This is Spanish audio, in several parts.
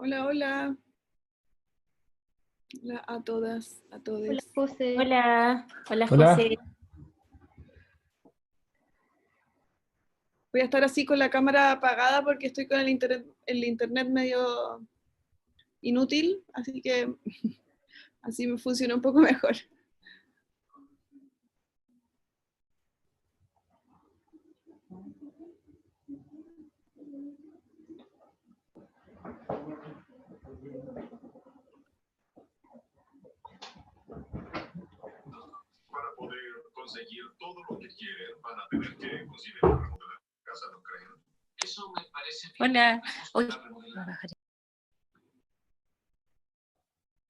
Hola, hola. Hola a todas, a Hola, todos. José. Hola, hola Hola. José. Voy a estar así con la cámara apagada porque estoy con el internet medio inútil, así que así me funciona un poco mejor. Para poder conseguir todo lo que quieren, van a tener que considerar remodelar la casa, ¿no creen? Eso me parece bien. Hola. Me gusta remodelar.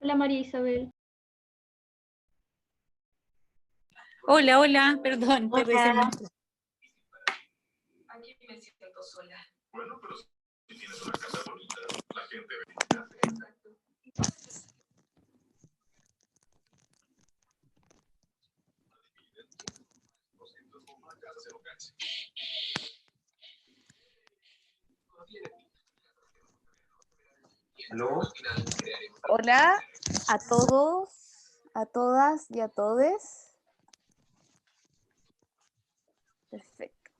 Hola, María Isabel. Hola, hola, perdón, estoy revisando. Aquí me siento sola. Bueno, pero si tienes una casa bonita, la gente ve. Exacto. ¿Aló? Hola a todos, a todas y a todes. Perfecto.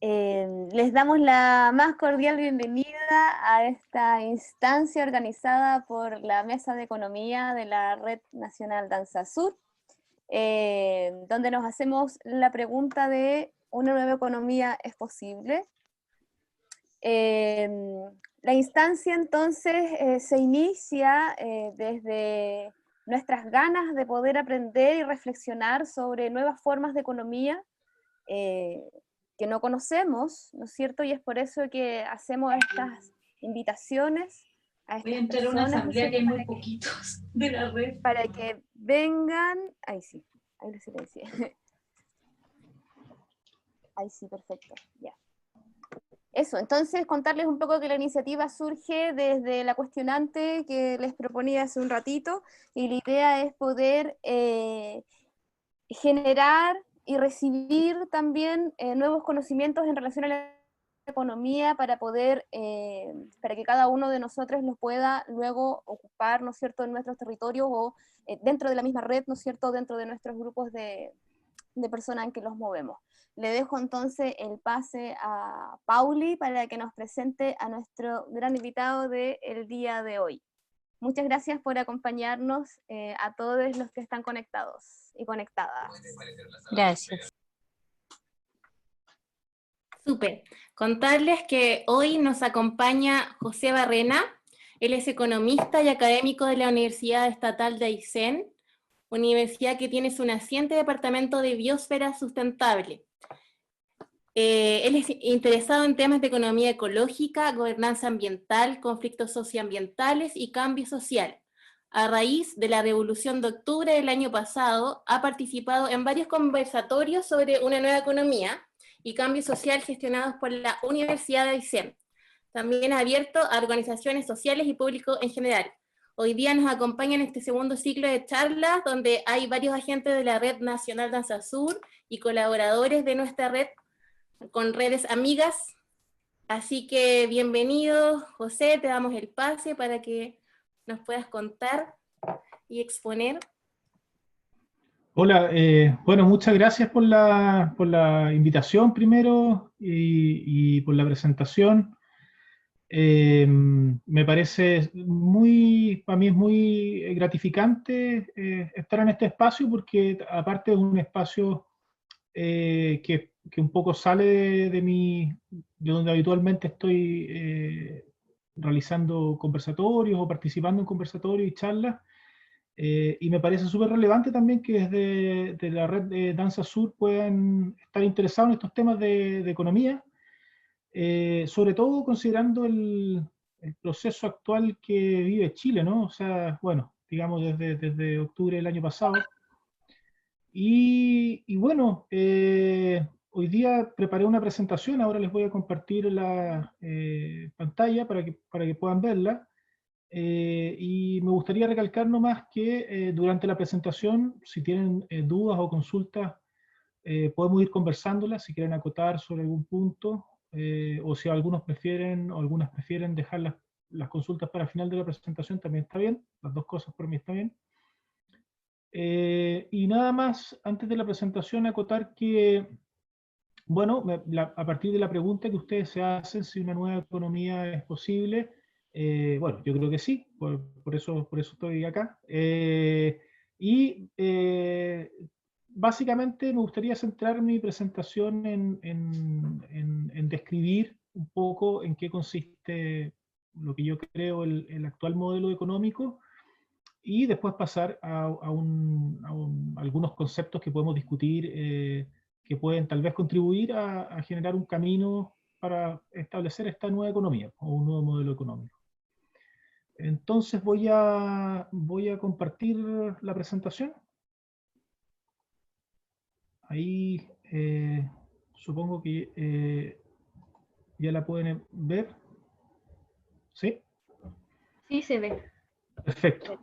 Les damos la más cordial bienvenida a esta instancia organizada por la Mesa de Economía de la Red Nacional Danza Sur, donde nos hacemos la pregunta de ¿una nueva economía es posible? La instancia entonces se inicia desde nuestras ganas de poder aprender y reflexionar sobre nuevas formas de economía que no conocemos, ¿no es cierto? Y es por eso que hacemos estas invitaciones a Voy a estas entrar a una personas, ¿no es asamblea que hay cierto? muy poquitos de la red. Para que vengan, ahí sí, ahí lo silencié. Ahí sí, perfecto, ya. Eso, entonces contarles un poco que la iniciativa surge desde la cuestionante que les proponía hace un ratito, y la idea es poder generar y recibir también nuevos conocimientos en relación a la economía para poder, para que cada uno de nosotros los pueda luego ocupar, ¿no es cierto?, en nuestros territorios o dentro de la misma red, ¿no es cierto?, dentro de nuestros grupos de personas en que los movemos. Le dejo entonces el pase a Pauli para que nos presente a nuestro gran invitado del día de hoy. Muchas gracias por acompañarnos a todos los que están conectados y conectadas. Gracias. Súper. Contarles que hoy nos acompaña José Barrena. Él es economista y académico de la Universidad Estatal de Aysén, universidad que tiene su naciente departamento de biosfera sustentable. Él es interesado en temas de economía ecológica, gobernanza ambiental, conflictos socioambientales y cambio social. A raíz de la Revolución de Octubre del año pasado, ha participado en varios conversatorios sobre una nueva economía y cambio social gestionados por la Universidad de Aysén. También ha abierto a organizaciones sociales y público en general. Hoy día nos acompaña en este segundo ciclo de charlas, donde hay varios agentes de la Red Nacional Danza Sur y colaboradores de nuestra red con redes amigas. Así que bienvenido, José, te damos el pase para que nos puedas contar y exponer. Hola, bueno, muchas gracias por la invitación primero y por la presentación. Me parece para mí es muy gratificante estar en este espacio porque aparte es un espacio que un poco sale de donde habitualmente estoy realizando conversatorios o participando en conversatorios y charlas. Y me parece súper relevante también que desde de la red de Danza Sur puedan estar interesados en estos temas de economía, sobre todo considerando el proceso actual que vive Chile, ¿no? O sea, bueno, digamos desde octubre del año pasado. Y bueno, hoy día preparé una presentación, ahora les voy a compartir la pantalla para que puedan verla. Y me gustaría recalcar nomás que durante la presentación, si tienen dudas o consultas, podemos ir conversándolas, si quieren acotar sobre algún punto, o si algunos prefieren o algunas prefieren dejarlas las consultas para el final de la presentación también está bien, las dos cosas por mí está bien. Y nada más, antes de la presentación, acotar que, bueno, a partir de la pregunta que ustedes se hacen, si una nueva economía es posible, bueno, yo creo que sí, por eso estoy acá. Básicamente me gustaría centrar mi presentación en describir un poco en qué consiste lo que yo creo el actual modelo económico, y después pasar a algunos conceptos que podemos discutir, que pueden tal vez contribuir a generar un camino para establecer esta nueva economía o un nuevo modelo económico. Entonces voy a compartir la presentación. Ahí supongo que ya la pueden ver. ¿Sí? Sí, se ve. Perfecto.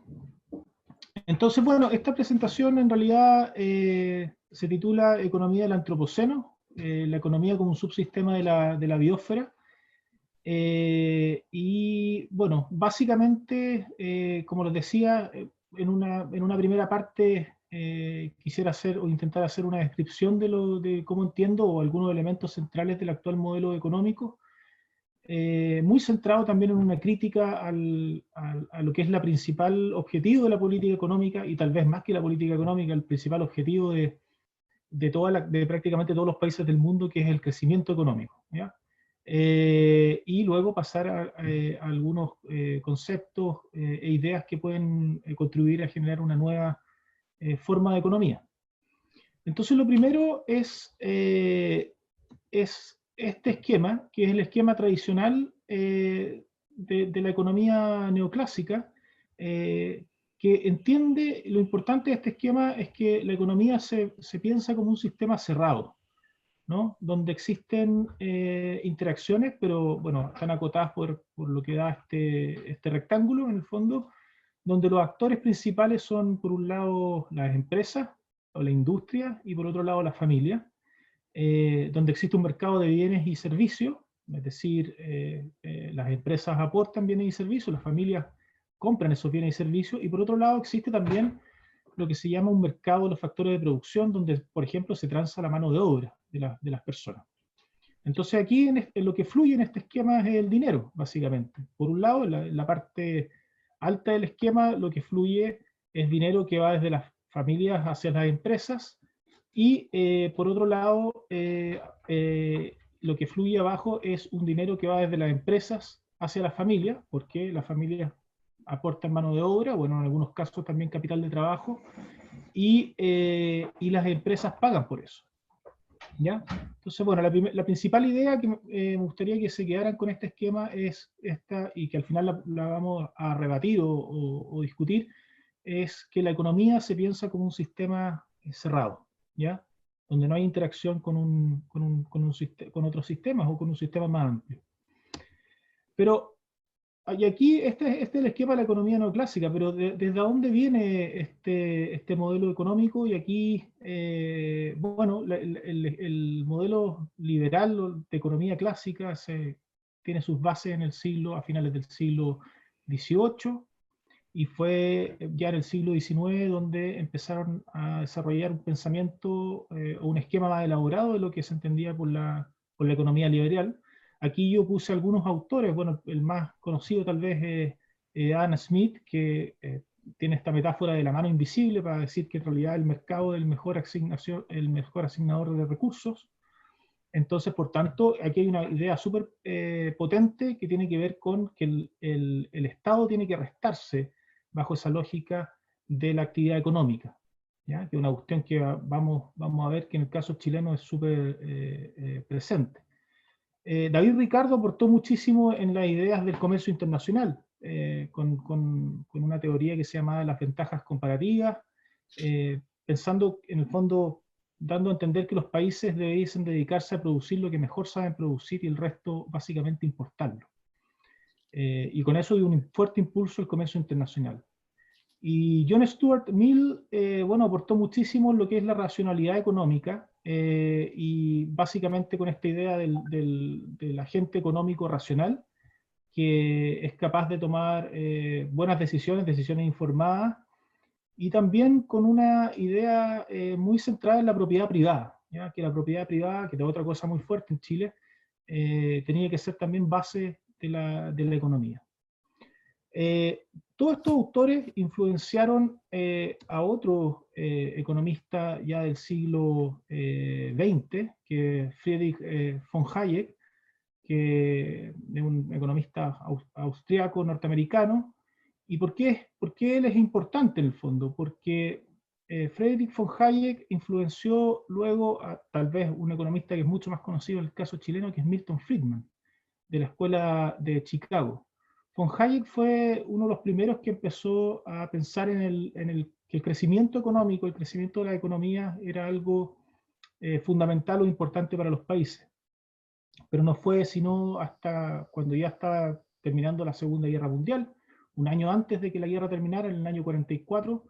Entonces, bueno, esta presentación en realidad se titula Economía del Antropoceno, la economía como un subsistema de la biosfera. Y bueno, básicamente, como les decía, en una primera parte quisiera hacer o intentar hacer una descripción de cómo entiendo o algunos elementos centrales del actual modelo económico, muy centrado también en una crítica a lo que es la principal objetivo de la política económica, y tal vez más que la política económica, el principal objetivo de prácticamente todos los países del mundo, que es el crecimiento económico, ¿ya? Y luego pasar a algunos conceptos e ideas que pueden contribuir a generar una nueva forma de economía. Entonces lo primero es este esquema, que es el esquema tradicional de la economía neoclásica, que entiende, lo importante de este esquema es que la economía se piensa como un sistema cerrado, ¿no? Donde existen interacciones, pero bueno, están acotadas por lo que da este rectángulo en el fondo, donde los actores principales son, por un lado, las empresas o la industria, y por otro lado, la familia. Donde existe un mercado de bienes y servicios, es decir, las empresas aportan bienes y servicios, las familias compran esos bienes y servicios, y por otro lado existe también lo que se llama un mercado de los factores de producción, donde, por ejemplo, se transa la mano de obra de las personas. Entonces aquí en lo que fluye en este esquema es el dinero, básicamente. Por un lado, en la parte alta del esquema, lo que fluye es dinero que va desde las familias hacia las empresas, y por otro lado, lo que fluye abajo es un dinero que va desde las empresas hacia las familias, porque las familias aportan mano de obra, bueno, en algunos casos también capital de trabajo, y las empresas pagan por eso, ¿ya? Entonces, bueno, la principal idea que me gustaría que se quedaran con este esquema es esta, y que al final la vamos a rebatir o discutir, es que la economía se piensa como un sistema cerrado, ¿ya? Donde no hay interacción con otros sistemas o con un sistema más amplio. Pero, y aquí este es el esquema de la economía neoclásica, pero ¿desde dónde viene este modelo económico? Y aquí, bueno, el modelo liberal de economía clásica tiene sus bases a finales del siglo XVIII, y fue ya en el siglo XIX donde empezaron a desarrollar un pensamiento o un esquema más elaborado de lo que se entendía por la economía liberal. Aquí yo puse algunos autores, bueno, el más conocido tal vez es Adam Smith, que tiene esta metáfora de la mano invisible para decir que en realidad el mercado es el mejor asignador de recursos. Entonces, por tanto, aquí hay una idea súper potente que tiene que ver con que el Estado tiene que restarse bajo esa lógica de la actividad económica, ¿ya? Que es una cuestión que vamos a ver que en el caso chileno es súper presente. David Ricardo aportó muchísimo en las ideas del comercio internacional, con una teoría que se llama las ventajas comparativas, pensando en el fondo, dando a entender que los países debiesen dedicarse a producir lo que mejor saben producir y el resto básicamente importarlo. Y con eso dio un fuerte impulso al comercio internacional. Y John Stuart Mill, bueno, aportó muchísimo en lo que es la racionalidad económica, y básicamente con esta idea del agente económico racional, que es capaz de tomar buenas decisiones, decisiones informadas, y también con una idea muy centrada en la propiedad privada, ¿ya? Que la propiedad privada, que es otra cosa muy fuerte en Chile, tenía que ser también base de la economía. Todos estos autores influenciaron a otros economistas ya del siglo XX, que es Friedrich von Hayek, que es un economista austriaco norteamericano. ¿Y por qué él es importante en el fondo? Porque Friedrich von Hayek influenció luego a tal vez un economista que es mucho más conocido en el caso chileno, que es Milton Friedman, de la Escuela de Chicago. Von Hayek fue uno de los primeros que empezó a pensar que el crecimiento económico, el crecimiento de la economía era algo fundamental o importante para los países. Pero no fue sino hasta cuando ya estaba terminando la Segunda Guerra Mundial, un año antes de que la guerra terminara, en el año 44,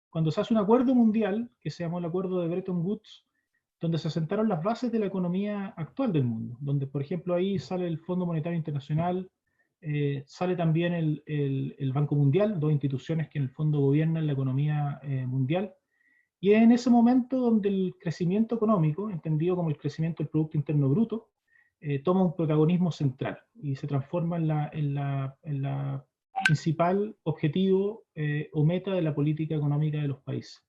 cuando se hace un acuerdo mundial, que se llamó el Acuerdo de Bretton Woods, donde se sentaron las bases de la economía actual del mundo, donde, por ejemplo, ahí sale el Fondo Monetario Internacional, sale también el Banco Mundial, dos instituciones que en el fondo gobiernan la economía mundial, y es en ese momento donde el crecimiento económico, entendido como el crecimiento del Producto Interno Bruto, toma un protagonismo central y se transforma en la principal objetivo o meta de la política económica de los países.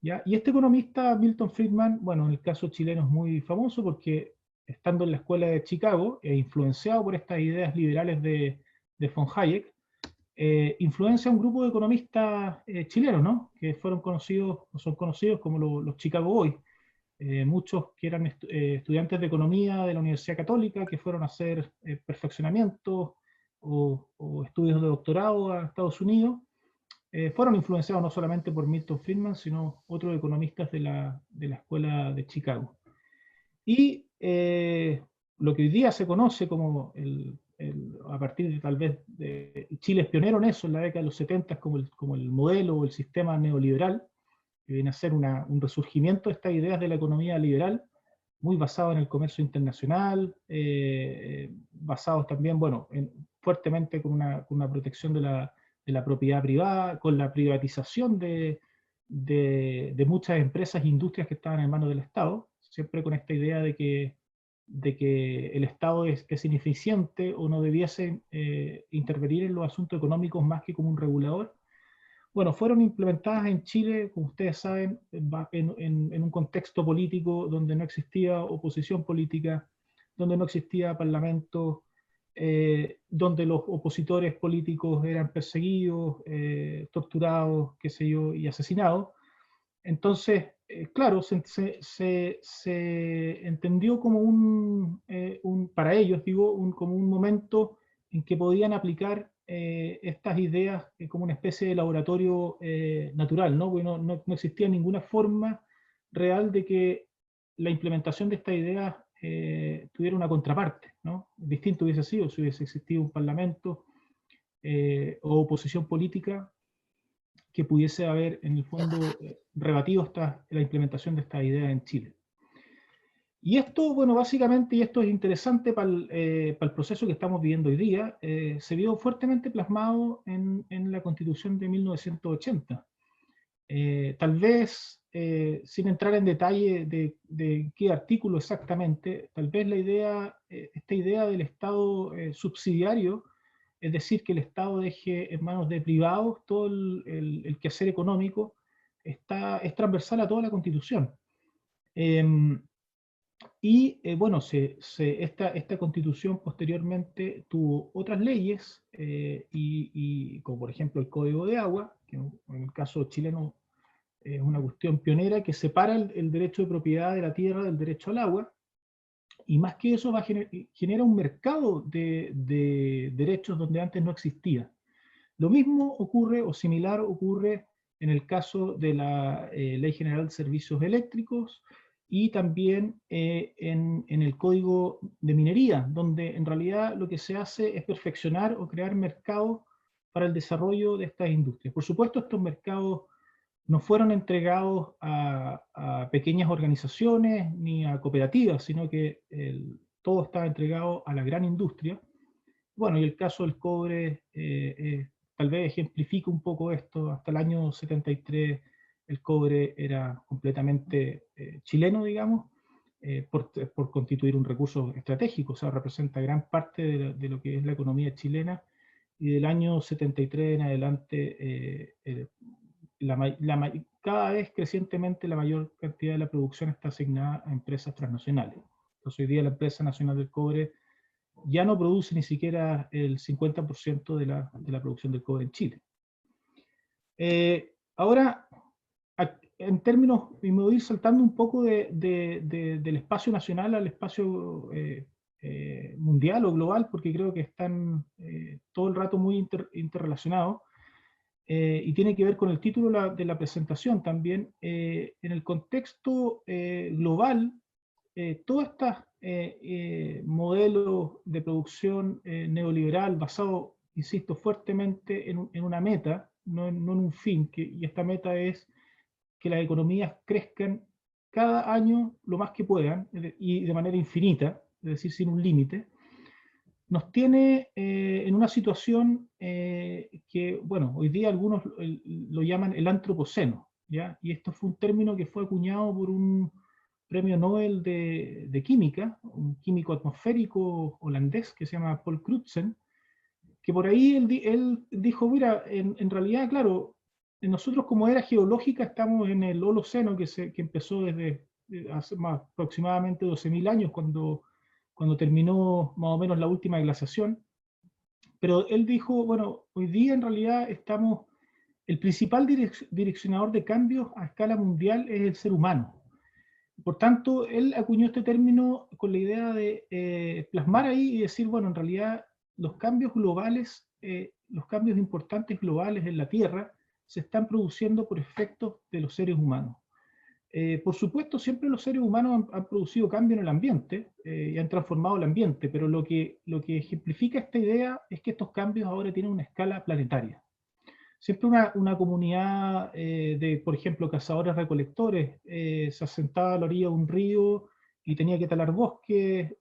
¿Ya? Y este economista, Milton Friedman, bueno, en el caso chileno es muy famoso porque estando en la escuela de Chicago e influenciado por estas ideas liberales de von Hayek, influencia a un grupo de economistas chilenos, ¿no? Que fueron conocidos, o son conocidos como los Chicago Boys. Muchos que eran estudiantes de economía de la Universidad Católica, que fueron a hacer perfeccionamiento o estudios de doctorado a Estados Unidos, fueron influenciados no solamente por Milton Friedman, sino otros economistas de la Escuela de Chicago. Y lo que hoy día se conoce como, a partir de tal vez, Chile es pionero en eso, en la década de los 70, como el modelo o el sistema neoliberal, que viene a ser un resurgimiento de estas ideas de la economía liberal, muy basado en el comercio internacional, basados también, bueno, fuertemente con una protección de la propiedad privada, con la privatización de muchas empresas e industrias que estaban en manos del Estado, siempre con esta idea de que el Estado es ineficiente o no debiese intervenir en los asuntos económicos más que como un regulador. Bueno, fueron implementadas en Chile, como ustedes saben, en un contexto político donde no existía oposición política, donde no existía parlamento, donde los opositores políticos eran perseguidos, torturados, qué sé yo, y asesinados. Entonces, claro, se entendió como para ellos, digo, como un momento en que podían aplicar estas ideas como una especie de laboratorio natural, ¿no? Porque no existía ninguna forma real de que la implementación de estas ideas tuviera una contraparte, ¿no? Distinto hubiese sido si hubiese existido un parlamento o oposición política que pudiese haber, en el fondo, rebatido la implementación de estas ideas en Chile. Y esto, bueno, básicamente, y esto es interesante para el proceso que estamos viviendo hoy día, se vio fuertemente plasmado en la Constitución de 1980. Tal vez, sin entrar en detalle de qué artículo exactamente, tal vez esta idea del Estado subsidiario, es decir, que el Estado deje en manos de privados todo el quehacer económico, es transversal a toda la Constitución. Bueno, esta Constitución posteriormente tuvo otras leyes, como por ejemplo el Código de Agua, que en el caso chileno es una cuestión pionera que separa el derecho de propiedad de la tierra del derecho al agua, y más que eso genera un mercado de derechos donde antes no existía. Lo mismo ocurre, o similar ocurre, en el caso de la Ley General de Servicios Eléctricos, y también en el Código de Minería, donde en realidad lo que se hace es perfeccionar o crear mercados para el desarrollo de estas industrias. Por supuesto, estos mercados no fueron entregados a pequeñas organizaciones ni a cooperativas, sino que todo estaba entregado a la gran industria, bueno, y el caso del cobre tal vez ejemplifica un poco esto. Hasta el año 73 el cobre era completamente chileno, digamos, por constituir un recurso estratégico, o sea, representa gran parte de lo que es la economía chilena, y del año 73 en adelante cada vez crecientemente la mayor cantidad de la producción está asignada a empresas transnacionales. Entonces hoy día la empresa nacional del cobre ya no produce ni siquiera el 50% de la producción del cobre en Chile. Ahora, en términos, y me voy a ir saltando un poco del espacio nacional al espacio mundial o global, porque creo que están todo el rato muy interrelacionados, y tiene que ver con el título de la presentación también. En el contexto global, todos estos modelos de producción neoliberal basado, insisto, fuertemente en una meta, no en un fin, y esta meta es que las economías crezcan cada año lo más que puedan y de manera infinita, es decir, sin un límite, nos tiene en una situación que, bueno, hoy día algunos lo llaman el antropoceno, ¿ya? Y esto fue un término que fue acuñado por un premio Nobel de química, un químico atmosférico holandés que se llama Paul Crutzen, que por ahí él dijo, mira, en realidad, claro, nosotros como era geológica estamos en el Holoceno que empezó desde hace aproximadamente 12.000 años, cuando terminó más o menos la última glaciación. Pero él dijo, bueno, hoy día en realidad el principal direccionador de cambios a escala mundial es el ser humano. Por tanto, él acuñó este término con la idea de plasmar ahí y decir, bueno, en realidad los cambios globales, los cambios importantes globales en la Tierra se están produciendo por efectos de los seres humanos. Por supuesto, siempre los seres humanos han producido cambio en el ambiente y han transformado el ambiente, pero lo que ejemplifica esta idea es que estos cambios ahora tienen una escala planetaria. Siempre una comunidad de, por ejemplo, cazadores-recolectores se asentaba a la orilla de un río y tenía que talar bosques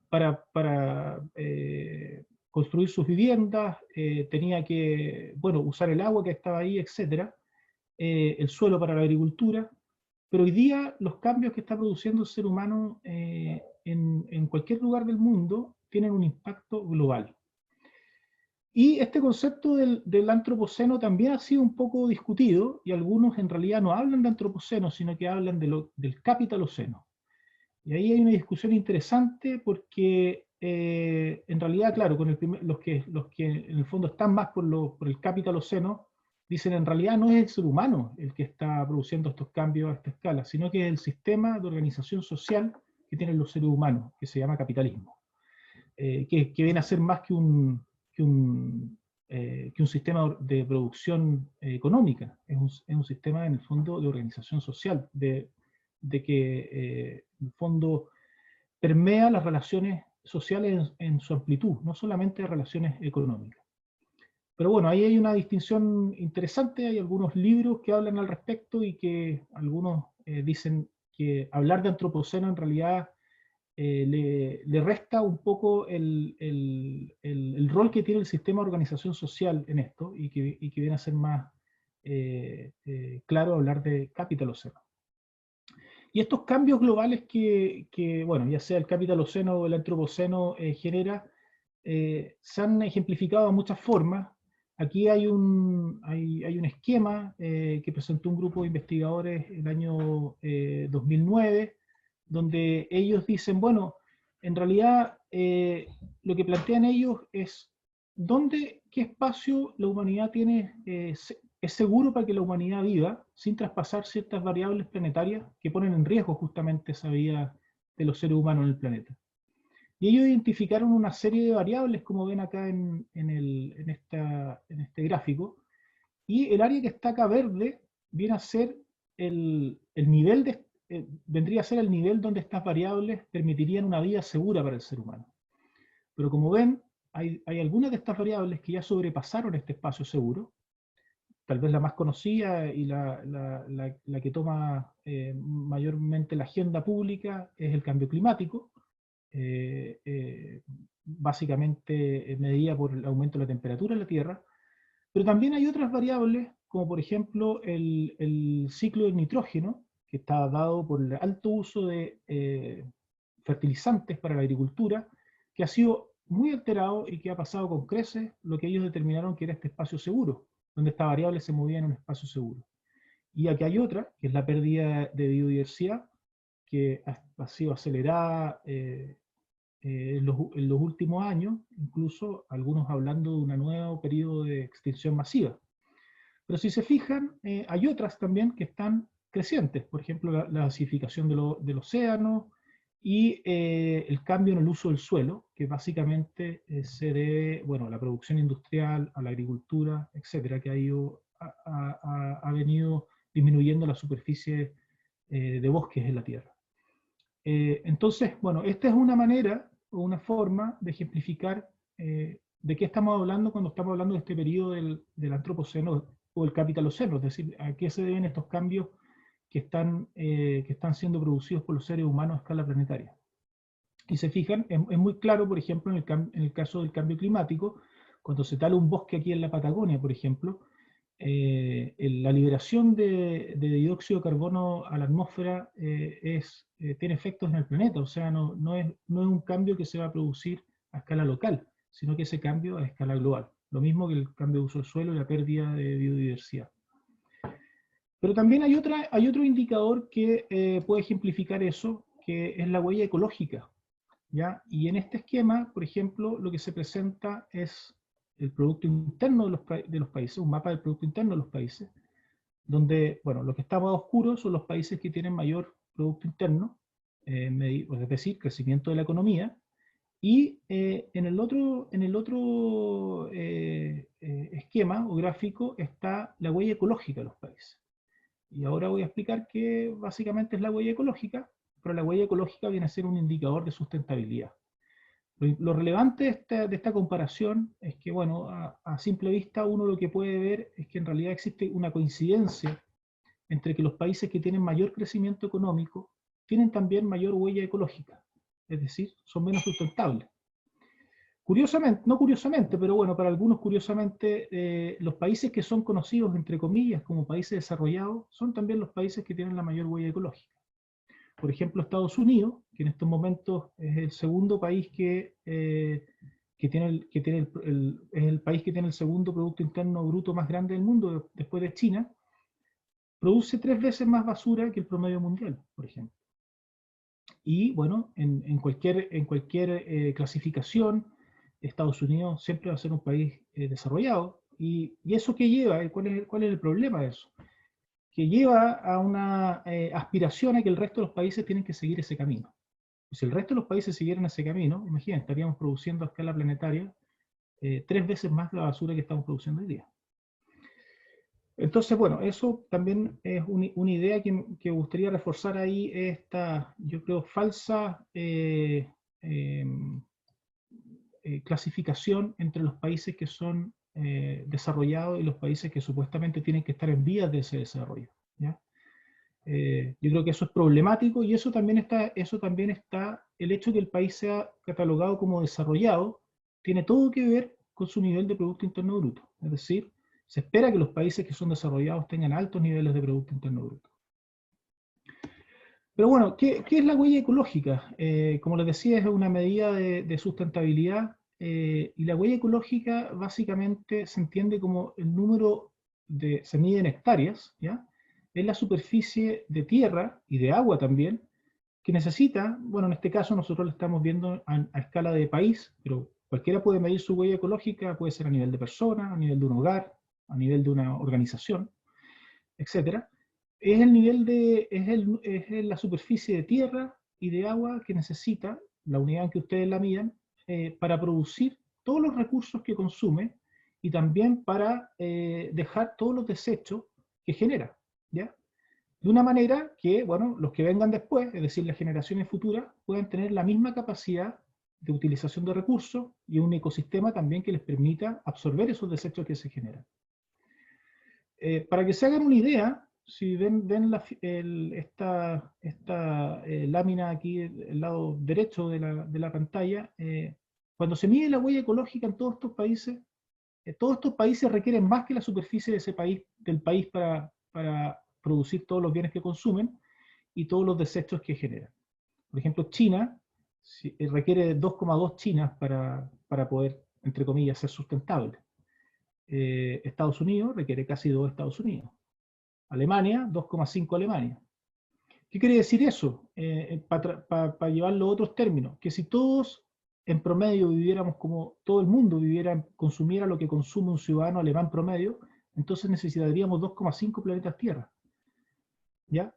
para construir sus viviendas, tenía que, bueno, usar el agua que estaba ahí, etc., el suelo para la agricultura. Pero hoy día los cambios que está produciendo el ser humano en cualquier lugar del mundo tienen un impacto global. Y este concepto del antropoceno también ha sido un poco discutido, y algunos en realidad no hablan de antropoceno, sino que hablan del capitaloceno. Y ahí hay una discusión interesante porque en realidad, claro, con los que en el fondo están más por el capitaloceno, dicen en realidad no es el ser humano el que está produciendo estos cambios a esta escala, sino que es el sistema de organización social que tienen los seres humanos, que se llama capitalismo, que viene a ser más que un sistema de producción económica, es un sistema en el fondo de organización social, de que en el fondo permea las relaciones sociales en su amplitud, no solamente relaciones económicas. Pero bueno, ahí hay una distinción interesante, hay algunos libros que hablan al respecto y que algunos dicen que hablar de antropoceno en realidad le resta un poco el rol que tiene el sistema de organización social en esto y que viene a ser más claro hablar de capitaloceno. Y estos cambios globales que bueno, ya sea el capitaloceno o el antropoceno genera, se han ejemplificado de muchas formas. Aquí hay un esquema que presentó un grupo de investigadores el año 2009, donde ellos dicen, bueno, en realidad lo que plantean ellos es qué espacio la humanidad tiene, es seguro para que la humanidad viva sin traspasar ciertas variables planetarias que ponen en riesgo justamente esa vida de los seres humanos en el planeta. Y ellos identificaron una serie de variables, como ven acá en este gráfico, y el área que está acá verde viene a ser el nivel vendría a ser el nivel donde estas variables permitirían una vida segura para el ser humano. Pero como ven, hay algunas de estas variables que ya sobrepasaron este espacio seguro. Tal vez la más conocida y la que toma mayormente la agenda pública es el cambio climático. básicamente medida por el aumento de la temperatura en la Tierra, pero también hay otras variables, como por ejemplo el ciclo del nitrógeno, que está dado por el alto uso de fertilizantes para la agricultura, que ha sido muy alterado y que ha pasado con creces lo que ellos determinaron que era este espacio seguro, donde esta variable se movía en un espacio seguro. Y aquí hay otra, que es la pérdida de biodiversidad, que ha sido acelerada en los últimos años, incluso algunos hablando de un nuevo periodo de extinción masiva. Pero si se fijan, hay otras también que están crecientes, por ejemplo la acidificación del océano y el cambio en el uso del suelo, que básicamente se debe, bueno, a la producción industrial, a la agricultura, etcétera, que ha venido disminuyendo la superficie de bosques en la Tierra. Entonces, bueno, esta es una manera o una forma de ejemplificar de qué estamos hablando cuando estamos hablando de este periodo del Antropoceno o el Capitaloceno, es decir, a qué se deben estos cambios que están siendo producidos por los seres humanos a escala planetaria. Y se fijan, es muy claro, por ejemplo, en el caso del cambio climático, cuando se tala un bosque aquí en la Patagonia, por ejemplo, la liberación de dióxido de carbono a la atmósfera tiene efectos en el planeta, o sea, no es un cambio que se va a producir a escala local, sino que ese cambio a escala global. Lo mismo que el cambio de uso del suelo y la pérdida de biodiversidad. Pero también hay otro indicador que puede ejemplificar eso, que es la huella ecológica, ¿ya? Y en este esquema, por ejemplo, lo que se presenta es el Producto Interno de los países, un mapa del Producto Interno de los países, donde, bueno, lo que está más oscuro son los países que tienen mayor Producto Interno, es decir, crecimiento de la economía, y en el otro esquema o gráfico está la huella ecológica de los países. Y ahora voy a explicar qué básicamente es la huella ecológica, pero la huella ecológica viene a ser un indicador de sustentabilidad. Lo relevante de esta comparación es que, bueno, a simple vista uno lo que puede ver es que en realidad existe una coincidencia entre que los países que tienen mayor crecimiento económico tienen también mayor huella ecológica, es decir, son menos sustentables. Curiosamente, no curiosamente, pero bueno, para algunos curiosamente, los países que son conocidos, entre comillas, como países desarrollados, son también los países que tienen la mayor huella ecológica. Por ejemplo, Estados Unidos, que en estos momentos es el segundo país es el país que tiene el segundo Producto Interno Bruto más grande del mundo, después de China, produce 3 veces más basura que el promedio mundial, por ejemplo. Y bueno, en cualquier clasificación, Estados Unidos siempre va a ser un país desarrollado. ¿Y eso qué lleva? ¿Cuál es el problema de eso? Que lleva a una aspiración a que el resto de los países tienen que seguir ese camino. Y si el resto de los países siguieran ese camino, imaginen, estaríamos produciendo a escala planetaria 3 veces más la basura que estamos produciendo hoy día. Entonces, bueno, eso también es una idea que gustaría reforzar ahí, esta, yo creo, falsa clasificación entre los países que son desarrollados y los países que supuestamente tienen que estar en vías de ese desarrollo, ¿ya? Yo creo que eso es problemático, y eso también está, el hecho de que el país sea catalogado como desarrollado, tiene todo que ver con su nivel de Producto Interno Bruto. Es decir, se espera que los países que son desarrollados tengan altos niveles de Producto Interno Bruto. Pero bueno, ¿qué es la huella ecológica? Como les decía, es una medida de sustentabilidad, y la huella ecológica básicamente se entiende como el número se mide en hectáreas, ¿ya? Es la superficie de tierra y de agua también, que necesita, bueno, en este caso nosotros lo estamos viendo a escala de país, pero cualquiera puede medir su huella ecológica, puede ser a nivel de persona, a nivel de un hogar, a nivel de una organización, etcétera. Es la superficie de tierra y de agua que necesita, la unidad en que ustedes la midan, para producir todos los recursos que consume y también para dejar todos los desechos que genera, ¿ya? De una manera que, bueno, los que vengan después, es decir, las generaciones futuras, puedan tener la misma capacidad de utilización de recursos y un ecosistema también que les permita absorber esos desechos que se generan. Para que se hagan una idea, si ven esta lámina aquí, el lado derecho de la pantalla, cuando se mide la huella ecológica en todos estos países requieren más que la superficie de del país para producir todos los bienes que consumen y todos los desechos que generan. Por ejemplo, China requiere 2,2 Chinas para poder, entre comillas, ser sustentable. Estados Unidos requiere casi 2 Estados Unidos. Alemania, 2,5 Alemania. ¿Qué quiere decir eso? Para llevarlo a otros términos, que si todos en promedio viviéramos como todo el mundo consumiera lo que consume un ciudadano alemán promedio, entonces necesitaríamos 2,5 planetas Tierra. ¿Ya?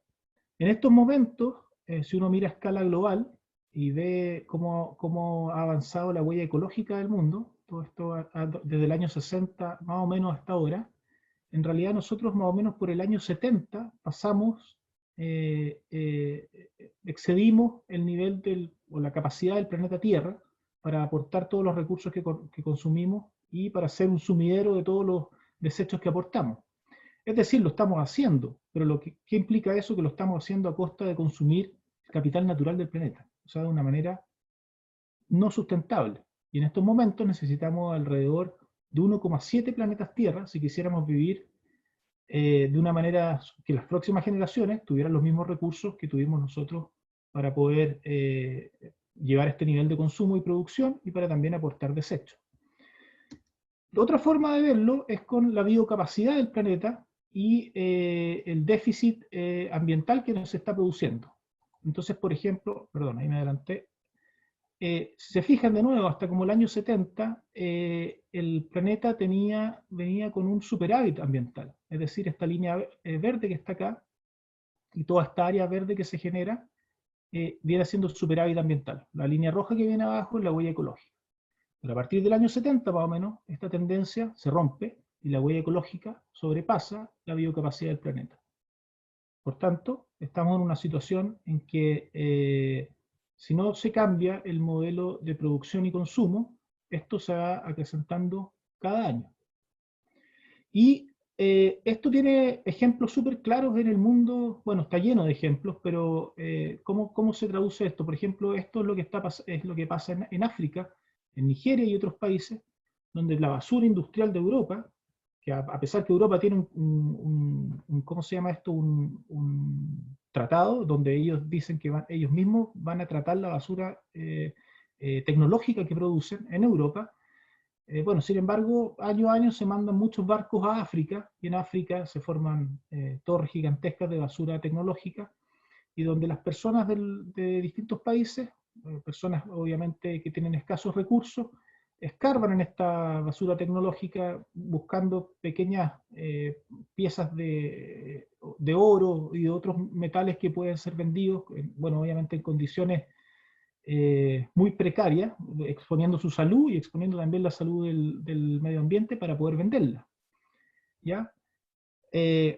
En estos momentos, si uno mira a escala global y ve cómo ha avanzado la huella ecológica del mundo, todo esto desde el año 60 más o menos hasta ahora, en realidad nosotros más o menos por el año 70 excedimos el nivel o la capacidad del planeta Tierra para aportar todos los recursos que consumimos y para ser un sumidero de todos los desechos que aportamos. Es decir, lo estamos haciendo, pero ¿qué implica eso? Que lo estamos haciendo a costa de consumir el capital natural del planeta, o sea, de una manera no sustentable. Y en estos momentos necesitamos alrededor de 1,7 planetas Tierra si quisiéramos vivir de una manera que las próximas generaciones tuvieran los mismos recursos que tuvimos nosotros para poder llevar este nivel de consumo y producción y para también aportar desechos. Otra forma de verlo es con la biocapacidad del planeta y el déficit ambiental que nos está produciendo. Entonces, por ejemplo, perdón, ahí me adelanté, si se fijan de nuevo, hasta como el año 70, el planeta venía con un superávit ambiental, es decir, esta línea verde que está acá, y toda esta área verde que se genera, viene siendo superávit ambiental. La línea roja que viene abajo es la huella ecológica. Pero a partir del año 70, más o menos, esta tendencia se rompe y la huella ecológica sobrepasa la biocapacidad del planeta. Por tanto, estamos en una situación en que si no se cambia el modelo de producción y consumo, esto se va acrecentando cada año. Y esto tiene ejemplos súper claros en el mundo, bueno, está lleno de ejemplos, pero ¿cómo se traduce esto? Por ejemplo, esto es lo que pasa en África, en Nigeria y otros países, donde la basura industrial de Europa, que a pesar que Europa tiene ¿cómo se llama esto? Un tratado donde ellos dicen que ellos mismos van a tratar la basura tecnológica que producen en Europa. Bueno, sin embargo, año a año se mandan muchos barcos a África, y en África se forman torres gigantescas de basura tecnológica, y donde las personas de distintos países, personas obviamente que tienen escasos recursos, escarban en esta basura tecnológica buscando pequeñas piezas de oro y de otros metales que pueden ser vendidos, bueno, obviamente en condiciones muy precarias, exponiendo su salud y exponiendo también la salud del medio ambiente para poder venderla. ¿Ya?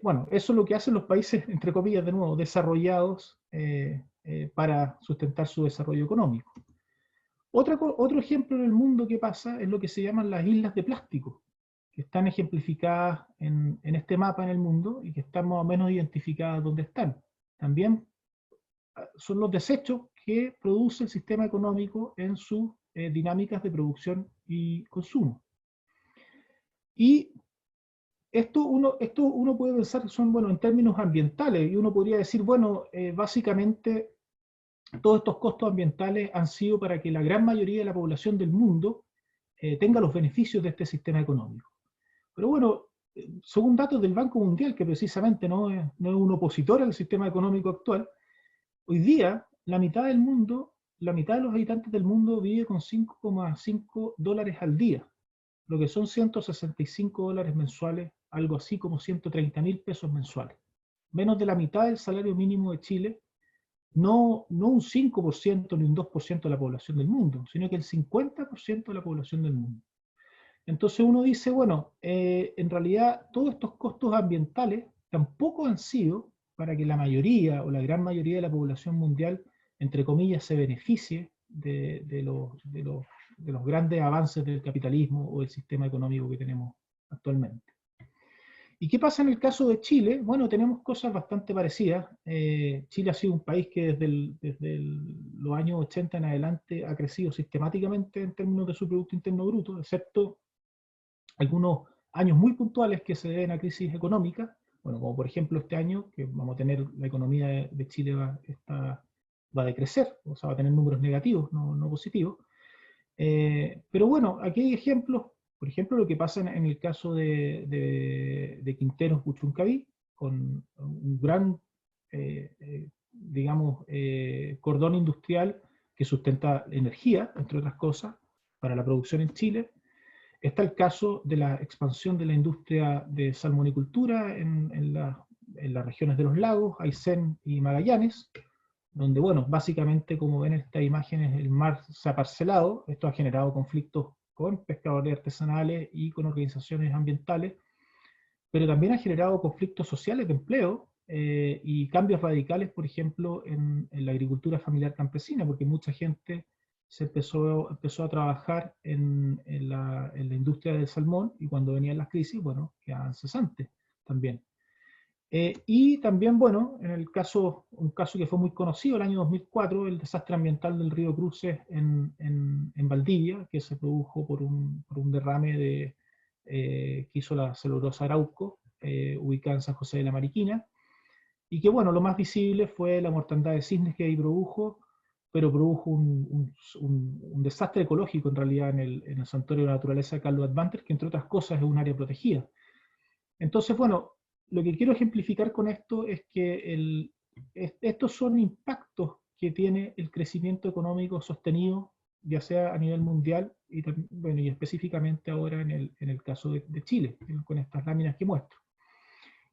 Bueno, eso es lo que hacen los países, entre comillas, de nuevo, desarrollados para sustentar su desarrollo económico. Otro ejemplo en el mundo que pasa es lo que se llaman las islas de plástico, que están ejemplificadas en este mapa en el mundo y que están más o menos identificadas donde están. También son los desechos que produce el sistema económico en sus dinámicas de producción y consumo. Y esto uno puede pensar que son, bueno, en términos ambientales, y uno podría decir, bueno, básicamente todos estos costos ambientales han sido para que la gran mayoría de la población del mundo tenga los beneficios de este sistema económico. Pero bueno, según datos del Banco Mundial, que precisamente no es un opositor al sistema económico actual, hoy día la mitad de los habitantes del mundo vive con $5,5 al día, lo que son $165 mensuales, algo así como 130.000 pesos mensuales. Menos de la mitad del salario mínimo de Chile, no un 5% ni un 2% de la población del mundo, sino que el 50% de la población del mundo. Entonces uno dice, bueno, en realidad todos estos costos ambientales tampoco han sido para que la mayoría o la gran mayoría de la población mundial, entre comillas, se beneficie de los grandes avances del capitalismo o del sistema económico que tenemos actualmente. ¿Y qué pasa en el caso de Chile? Bueno, tenemos cosas bastante parecidas. Chile ha sido un país que desde los años 80 en adelante ha crecido sistemáticamente en términos de su Producto Interno Bruto, excepto algunos años muy puntuales que se deben a crisis económica. Bueno, como por ejemplo este año, que vamos a tener, la economía de Chile va a decrecer, o sea, va a tener números negativos, no positivos. Pero bueno, aquí hay ejemplos. Por ejemplo, lo que pasa en el caso de Quinteros Puchuncaví, con un gran, digamos, cordón industrial que sustenta energía, entre otras cosas, para la producción en Chile. Está el caso de la expansión de la industria de salmonicultura en las regiones de los lagos, Aysén y Magallanes, donde, bueno, básicamente, como ven en estas imágenes, el mar se ha parcelado. Esto ha generado conflictos con pescadores artesanales y con organizaciones ambientales, pero también ha generado conflictos sociales de empleo y cambios radicales, por ejemplo, en la agricultura familiar campesina, porque mucha gente se empezó a trabajar en la industria del salmón, y cuando venían las crisis, bueno, quedaban cesantes también. Y también, bueno, un caso que fue muy conocido el año 2004, el desastre ambiental del río Cruces en Valdivia, que se produjo por un derrame que hizo la celulosa Arauco, ubicada en San José de la Mariquina, y que, bueno, lo más visible fue la mortandad de cisnes que ahí produjo, pero produjo un desastre ecológico en realidad en el Santuario de la Naturaleza de Carlos Advanter, que entre otras cosas es un área protegida. Entonces, bueno, lo que quiero ejemplificar con esto es que estos son impactos que tiene el crecimiento económico sostenido, ya sea a nivel mundial y, bueno, y específicamente ahora en el caso de Chile, con estas láminas que muestro.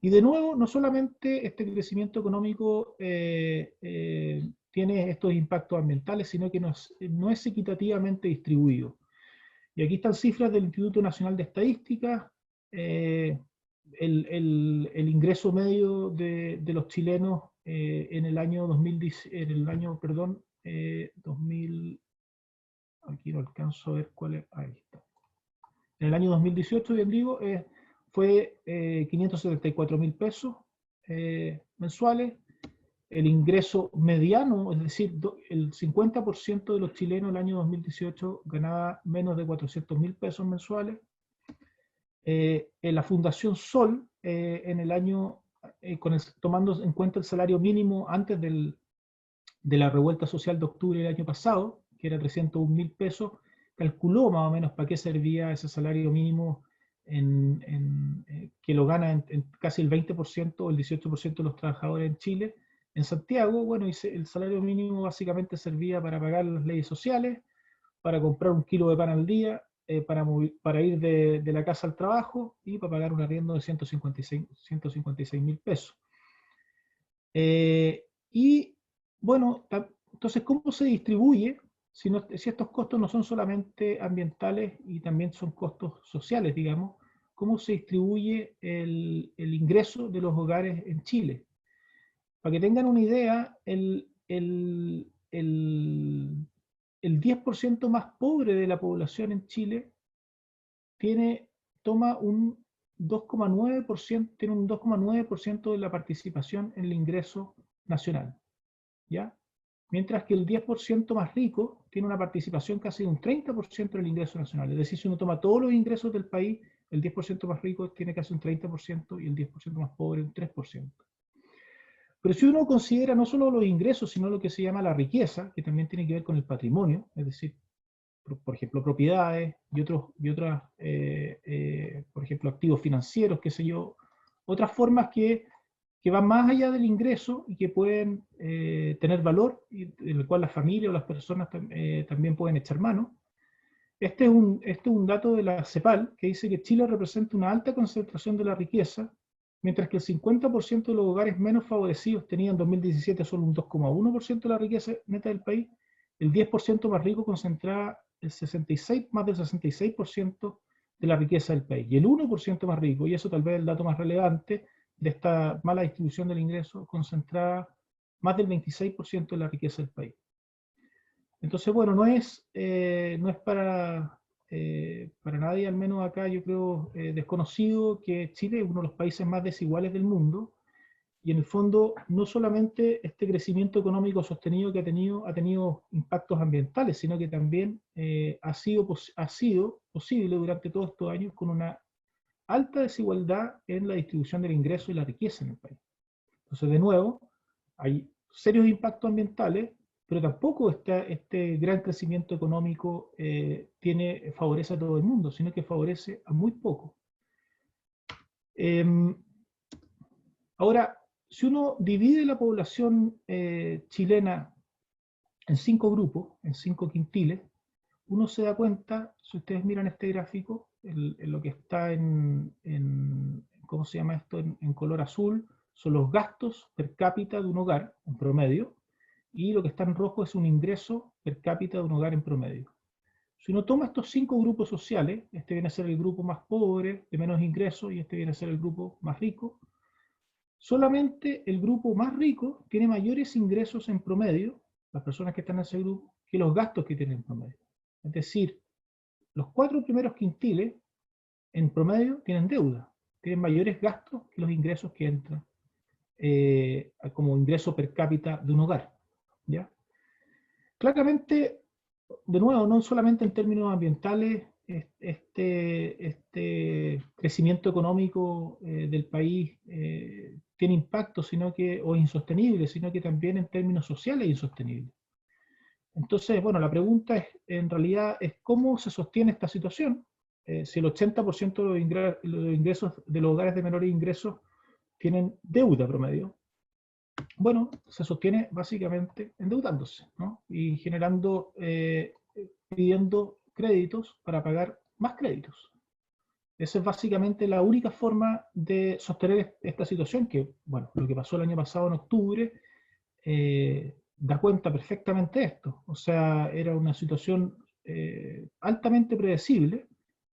Y de nuevo, no solamente este crecimiento económico tiene estos impactos ambientales, sino que no es equitativamente distribuido. Y aquí están cifras del Instituto Nacional de Estadística. El ingreso medio de los chilenos en el año 2010, aquí no alcanzo a ver cuál es, ahí está. En el año 2018, bien digo, fue 574.000 pesos mensuales. El ingreso mediano, es decir, el 50% de los chilenos el año 2018 ganaba menos de 400.000 pesos mensuales. En la Fundación Sol, en el año, tomando en cuenta el salario mínimo antes de la revuelta social de octubre del año pasado, que era 301.000 pesos, calculó más o menos para qué servía ese salario mínimo que lo gana en casi el 20% o el 18% de los trabajadores en Chile. En Santiago, bueno, el salario mínimo básicamente servía para pagar las leyes sociales, para comprar un kilo de pan al día, para ir de la casa al trabajo y para pagar un arriendo de 156.000 pesos. Y bueno, entonces, ¿cómo se distribuye? Si estos costos no son solamente ambientales y también son costos sociales, digamos, ¿cómo se distribuye el ingreso de los hogares en Chile? Para que tengan una idea, el 10% más pobre de la población en Chile toma un 2,9%, tiene un 2,9% de la participación en el ingreso nacional, ¿ya? Mientras que el 10% más rico tiene una participación casi de un 30% del ingreso nacional. Es decir, si uno toma todos los ingresos del país, el 10% más rico tiene casi un 30% y el 10% más pobre un 3%. Pero si uno considera no solo los ingresos, sino lo que se llama la riqueza, que también tiene que ver con el patrimonio, es decir, por ejemplo, propiedades y otras, por ejemplo, activos financieros, qué sé yo, otras formas que van más allá del ingreso y que pueden tener valor, y en el cual la familia o las personas también pueden echar mano. Este es un dato de la CEPAL que dice que Chile representa una alta concentración de la riqueza, mientras que el 50% de los hogares menos favorecidos tenían en 2017 solo un 2,1% de la riqueza neta del país. El 10% más rico concentraba más del 66% de la riqueza del país. Y el 1% más rico, y eso tal vez es el dato más relevante de esta mala distribución del ingreso, concentraba más del 26% de la riqueza del país. Entonces, bueno, no es para para nadie, al menos acá, yo creo, desconocido que Chile es uno de los países más desiguales del mundo, y en el fondo no solamente este crecimiento económico sostenido que ha tenido impactos ambientales, sino que también ha sido posible durante todos estos años con una alta desigualdad en la distribución del ingreso y la riqueza en el país. Entonces, de nuevo, hay serios impactos ambientales, pero tampoco este gran crecimiento económico favorece a todo el mundo, sino que favorece a muy poco. Ahora, si uno divide la población chilena en 5 grupos, en 5 quintiles, uno se da cuenta, si ustedes miran este gráfico, en lo que está ¿cómo se llama esto? En color azul, son los gastos per cápita de un hogar, en promedio, y lo que está en rojo es un ingreso per cápita de un hogar en promedio. Si uno toma estos 5 grupos sociales, este viene a ser el grupo más pobre, de menos ingresos, y este viene a ser el grupo más rico, solamente el grupo más rico tiene mayores ingresos en promedio, las personas que están en ese grupo, que los gastos que tienen en promedio. Es decir, los 4 primeros quintiles, en promedio, tienen deuda, tienen mayores gastos que los ingresos que entran como ingreso per cápita de un hogar, ¿ya? Claramente, de nuevo, no solamente en términos ambientales, este crecimiento económico del país tiene impacto, o insostenible, sino que también en términos sociales es insostenible. Entonces, bueno, la pregunta en realidad es cómo se sostiene esta situación, si el 80% de los ingresos de los hogares de menores ingresos tienen deuda promedio. Bueno, se sostiene básicamente endeudándose, ¿no? Y pidiendo créditos para pagar más créditos. Esa es básicamente la única forma de sostener esta situación, que, bueno, lo que pasó el año pasado en octubre da cuenta perfectamente de esto. O sea, era una situación altamente predecible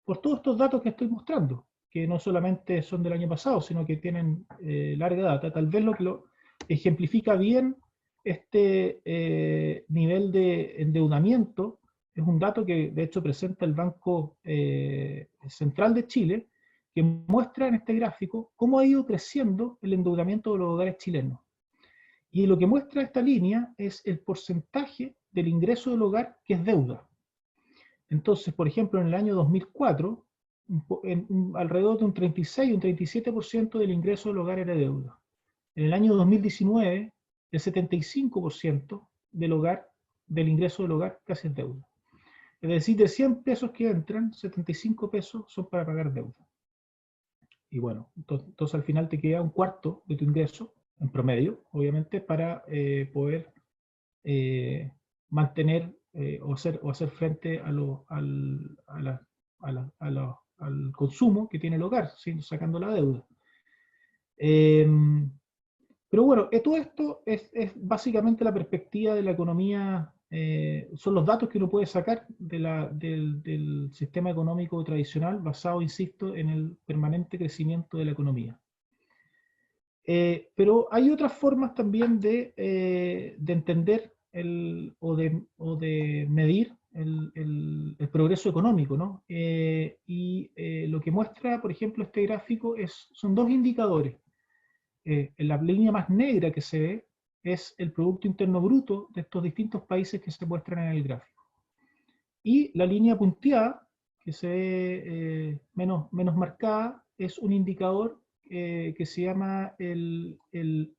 por todos estos datos que estoy mostrando, que no solamente son del año pasado, sino que tienen larga data. Tal vez lo que lo ejemplifica bien este nivel de endeudamiento es un dato que de hecho presenta el Banco Central de Chile, que muestra en este gráfico cómo ha ido creciendo el endeudamiento de los hogares chilenos. Y lo que muestra esta línea es el porcentaje del ingreso del hogar que es deuda. Entonces, por ejemplo, en el año 2004, alrededor de un 36, un 37% del ingreso del hogar era deuda. En el año 2019, el 75% del ingreso del hogar casi es deuda. Es decir, de 100 pesos que entran, 75 pesos son para pagar deuda. Y bueno, entonces al final te queda un cuarto de tu ingreso, en promedio, obviamente, para poder mantener o hacer frente al consumo que tiene el hogar, sacando la deuda. Pero bueno, todo esto es básicamente la perspectiva de la economía, son los datos que uno puede sacar del sistema económico tradicional basado, insisto, en el permanente crecimiento de la economía. Pero hay otras formas también de entender o de medir el progreso económico, ¿no? Lo que muestra, por ejemplo, este gráfico son 2 indicadores. En la línea más negra que se ve es el Producto Interno Bruto de estos distintos países que se muestran en el gráfico. Y la línea punteada, que se ve menos marcada, es un indicador que se llama el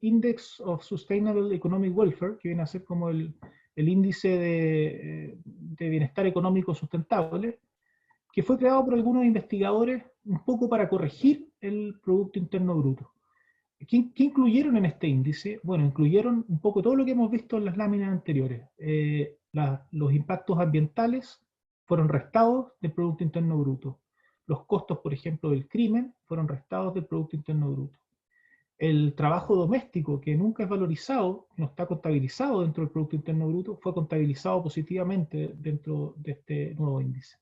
Index of Sustainable Economic Welfare, que viene a ser como el índice de bienestar económico sustentable, que fue creado por algunos investigadores un poco para corregir el Producto Interno Bruto. ¿Qué incluyeron en este índice? Bueno, incluyeron un poco todo lo que hemos visto en las láminas anteriores. Los impactos ambientales fueron restados del Producto Interno Bruto. Los costos, por ejemplo, del crimen fueron restados del Producto Interno Bruto. El trabajo doméstico, que nunca es valorizado, no está contabilizado dentro del Producto Interno Bruto, fue contabilizado positivamente dentro de este nuevo índice.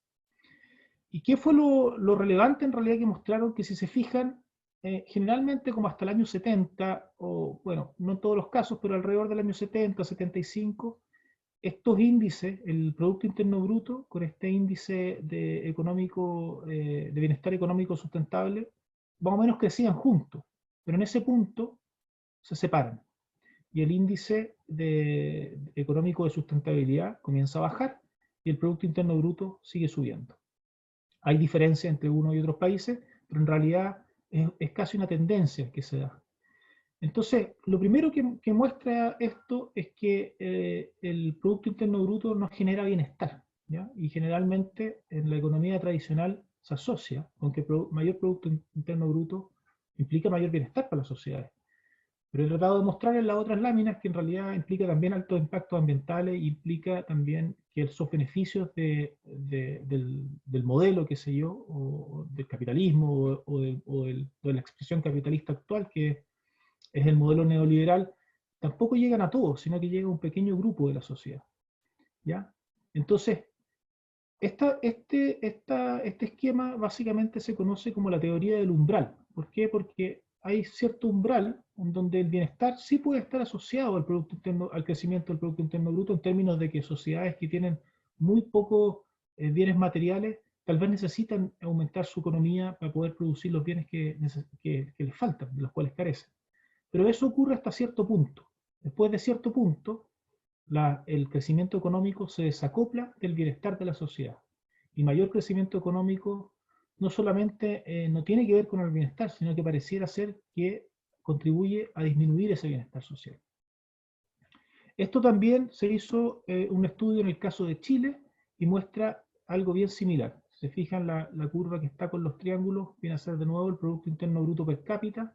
¿Y qué fue lo relevante en realidad que mostraron? Que si se fijan, generalmente como hasta el año 70, o bueno, no en todos los casos, pero alrededor del año 70, 75, estos índices, el Producto Interno Bruto, con este índice de bienestar económico sustentable, más o menos crecían juntos, pero en ese punto se separan. Y el índice económico de sustentabilidad comienza a bajar y el Producto Interno Bruto sigue subiendo. Hay diferencias entre unos y otros países, pero en realidad es casi una tendencia que se da. Entonces, lo primero que muestra esto es que el Producto Interno Bruto no genera bienestar, ¿ya? Y generalmente en la economía tradicional se asocia con que mayor Producto Interno Bruto implica mayor bienestar para las sociedades. Pero he tratado de mostrar en las otras láminas que en realidad implica también altos impactos ambientales, implica también que esos beneficios del modelo, qué sé yo, o del capitalismo, o de la expresión capitalista actual, que es el modelo neoliberal, tampoco llegan a todos, sino que llega a un pequeño grupo de la sociedad, ¿ya? Entonces, este esquema básicamente se conoce como la teoría del umbral. ¿Por qué? Porque hay cierto umbral en donde el bienestar sí puede estar asociado al crecimiento del Producto Interno Bruto, en términos de que sociedades que tienen muy pocos bienes materiales tal vez necesitan aumentar su economía para poder producir los bienes que les faltan, de los cuales carecen. Pero eso ocurre hasta cierto punto. Después de cierto punto, el crecimiento económico se desacopla del bienestar de la sociedad. Y mayor crecimiento económico no solamente no tiene que ver con el bienestar, sino que pareciera ser que contribuye a disminuir ese bienestar social. Esto también se hizo un estudio en el caso de Chile y muestra algo bien similar. Si se fijan, la curva que está con los triángulos viene a ser de nuevo el Producto Interno Bruto per cápita,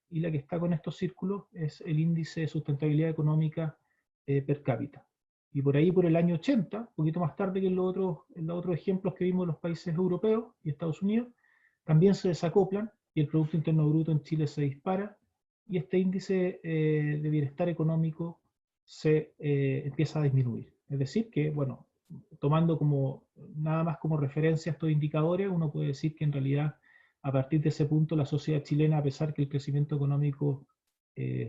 y la que está con estos círculos es el índice de sustentabilidad económica per cápita. Y por ahí, por el año 80, un poquito más tarde que en los otros ejemplos que vimos en los países europeos y Estados Unidos, también se desacoplan y el Producto Interno Bruto en Chile se dispara y este índice de bienestar económico se empieza a disminuir. Es decir que, bueno, tomando nada más como referencia estos indicadores, uno puede decir que en realidad a partir de ese punto la sociedad chilena, a pesar que el crecimiento económico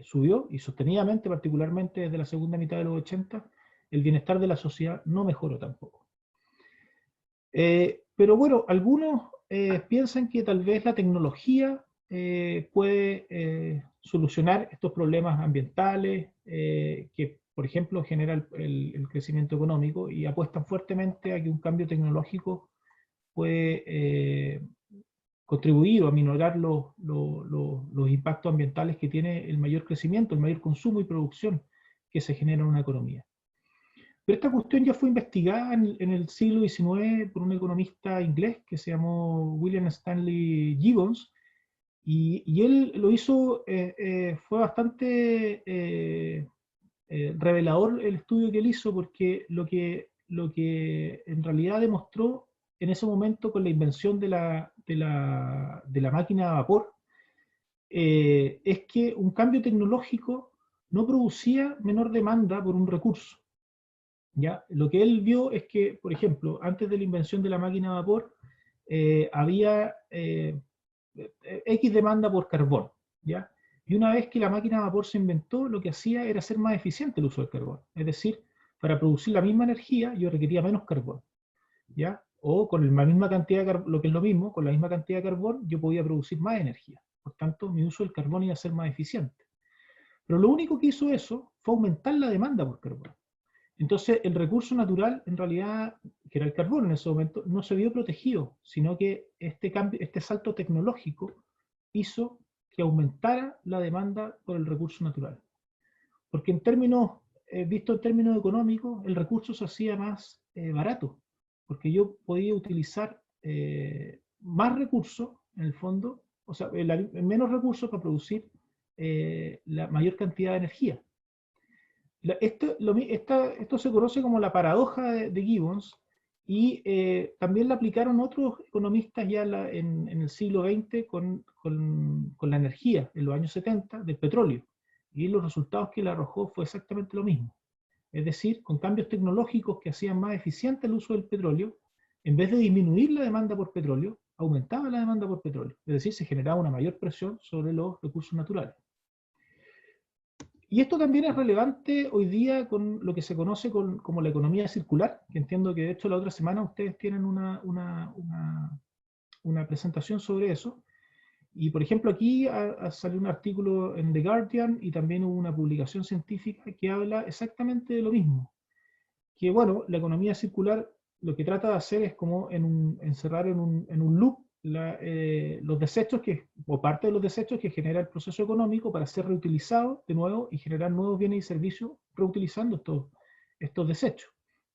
subió, y sostenidamente, particularmente desde la segunda mitad de los 80, el bienestar de la sociedad no mejoró tampoco. Pero bueno, algunos piensan que tal vez la tecnología puede solucionar estos problemas ambientales que, por ejemplo, genera el crecimiento económico, y apuestan fuertemente a que un cambio tecnológico puede contribuir o aminorar los impactos ambientales que tiene el mayor crecimiento, el mayor consumo y producción que se genera en una economía. Pero esta cuestión ya fue investigada en el siglo XIX por un economista inglés que se llamó William Stanley Gibbons, y él lo hizo, fue bastante revelador el estudio que él hizo, porque lo que en realidad demostró en ese momento con la invención de la máquina a vapor, es que un cambio tecnológico no producía menor demanda por un recurso. ¿Ya? Lo que él vio es que, por ejemplo, antes de la invención de la máquina a vapor, había X demanda por carbón, ¿ya? Y una vez que la máquina a vapor se inventó, lo que hacía era hacer más eficiente el uso del carbón. Es decir, para producir la misma energía yo requería menos carbón, ¿ya? O con la misma cantidad de carbón, lo que es lo mismo, con la misma cantidad de carbón yo podía producir más energía. Por tanto, mi uso del carbón iba a ser más eficiente. Pero lo único que hizo eso fue aumentar la demanda por carbón. Entonces, el recurso natural, en realidad, que era el carbón en ese momento, no se vio protegido, sino que este salto tecnológico hizo que aumentara la demanda por el recurso natural. Porque visto en términos económicos, el recurso se hacía más barato, porque yo podía utilizar más recursos, en el fondo, o sea, menos recursos para producir la mayor cantidad de energía. Esto se conoce como la paradoja de Gibbons, y también la aplicaron otros economistas ya en el siglo XX con la energía, en los años 70, del petróleo. Y los resultados que le arrojó fue exactamente lo mismo. Es decir, con cambios tecnológicos que hacían más eficiente el uso del petróleo, en vez de disminuir la demanda por petróleo, aumentaba la demanda por petróleo. Es decir, se generaba una mayor presión sobre los recursos naturales. Y esto también es relevante hoy día con lo que se conoce como la economía circular, que entiendo que de hecho la otra semana ustedes tienen una presentación sobre eso. Y por ejemplo aquí salió un artículo en The Guardian y también hubo una publicación científica que habla exactamente de lo mismo. Que bueno, la economía circular lo que trata de hacer es como encerrar en un loop los desechos o parte de los desechos que genera el proceso económico para ser reutilizados de nuevo y generar nuevos bienes y servicios reutilizando estos desechos,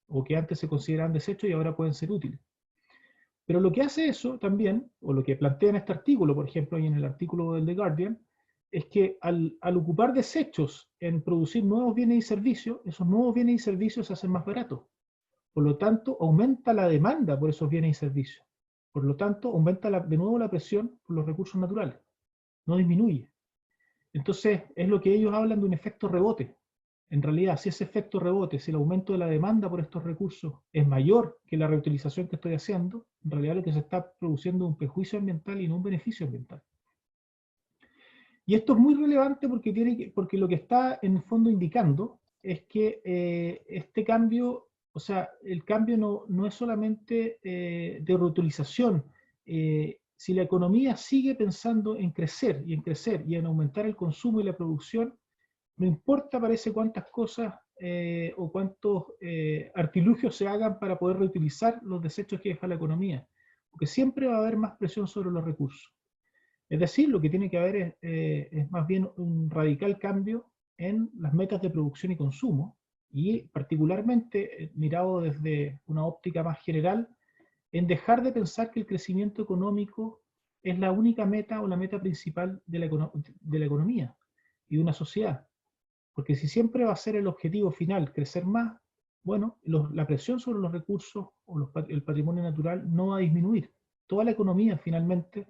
o que antes se consideraban desechos y ahora pueden ser útiles. Pero lo que hace eso también, o lo que plantea en este artículo, por ejemplo, y en el artículo del The Guardian, es que al ocupar desechos en producir nuevos bienes y servicios, esos nuevos bienes y servicios se hacen más baratos. Por lo tanto, aumenta la demanda por esos bienes y servicios. Por lo tanto, aumenta de nuevo la presión por los recursos naturales. No disminuye. Entonces, es lo que ellos hablan de un efecto rebote. En realidad, si ese efecto rebote, si el aumento de la demanda por estos recursos es mayor que la reutilización que estoy haciendo, en realidad lo que se está produciendo es un perjuicio ambiental y no un beneficio ambiental. Y esto es muy relevante porque lo que está en el fondo indicando es que este cambio, o sea, el cambio no es solamente de reutilización. Si la economía sigue pensando en crecer y en aumentar el consumo y la producción, no importa, parece, cuántas cosas o cuántos artilugios se hagan para poder reutilizar los desechos que deja la economía, porque siempre va a haber más presión sobre los recursos. Es decir, lo que tiene que haber es más bien un radical cambio en las metas de producción y consumo, y particularmente mirado desde una óptica más general, en dejar de pensar que el crecimiento económico es la única meta o la meta principal de la economía y de una sociedad. Porque si siempre va a ser el objetivo final crecer más, bueno, la presión sobre los recursos o el patrimonio natural no va a disminuir. Toda la economía finalmente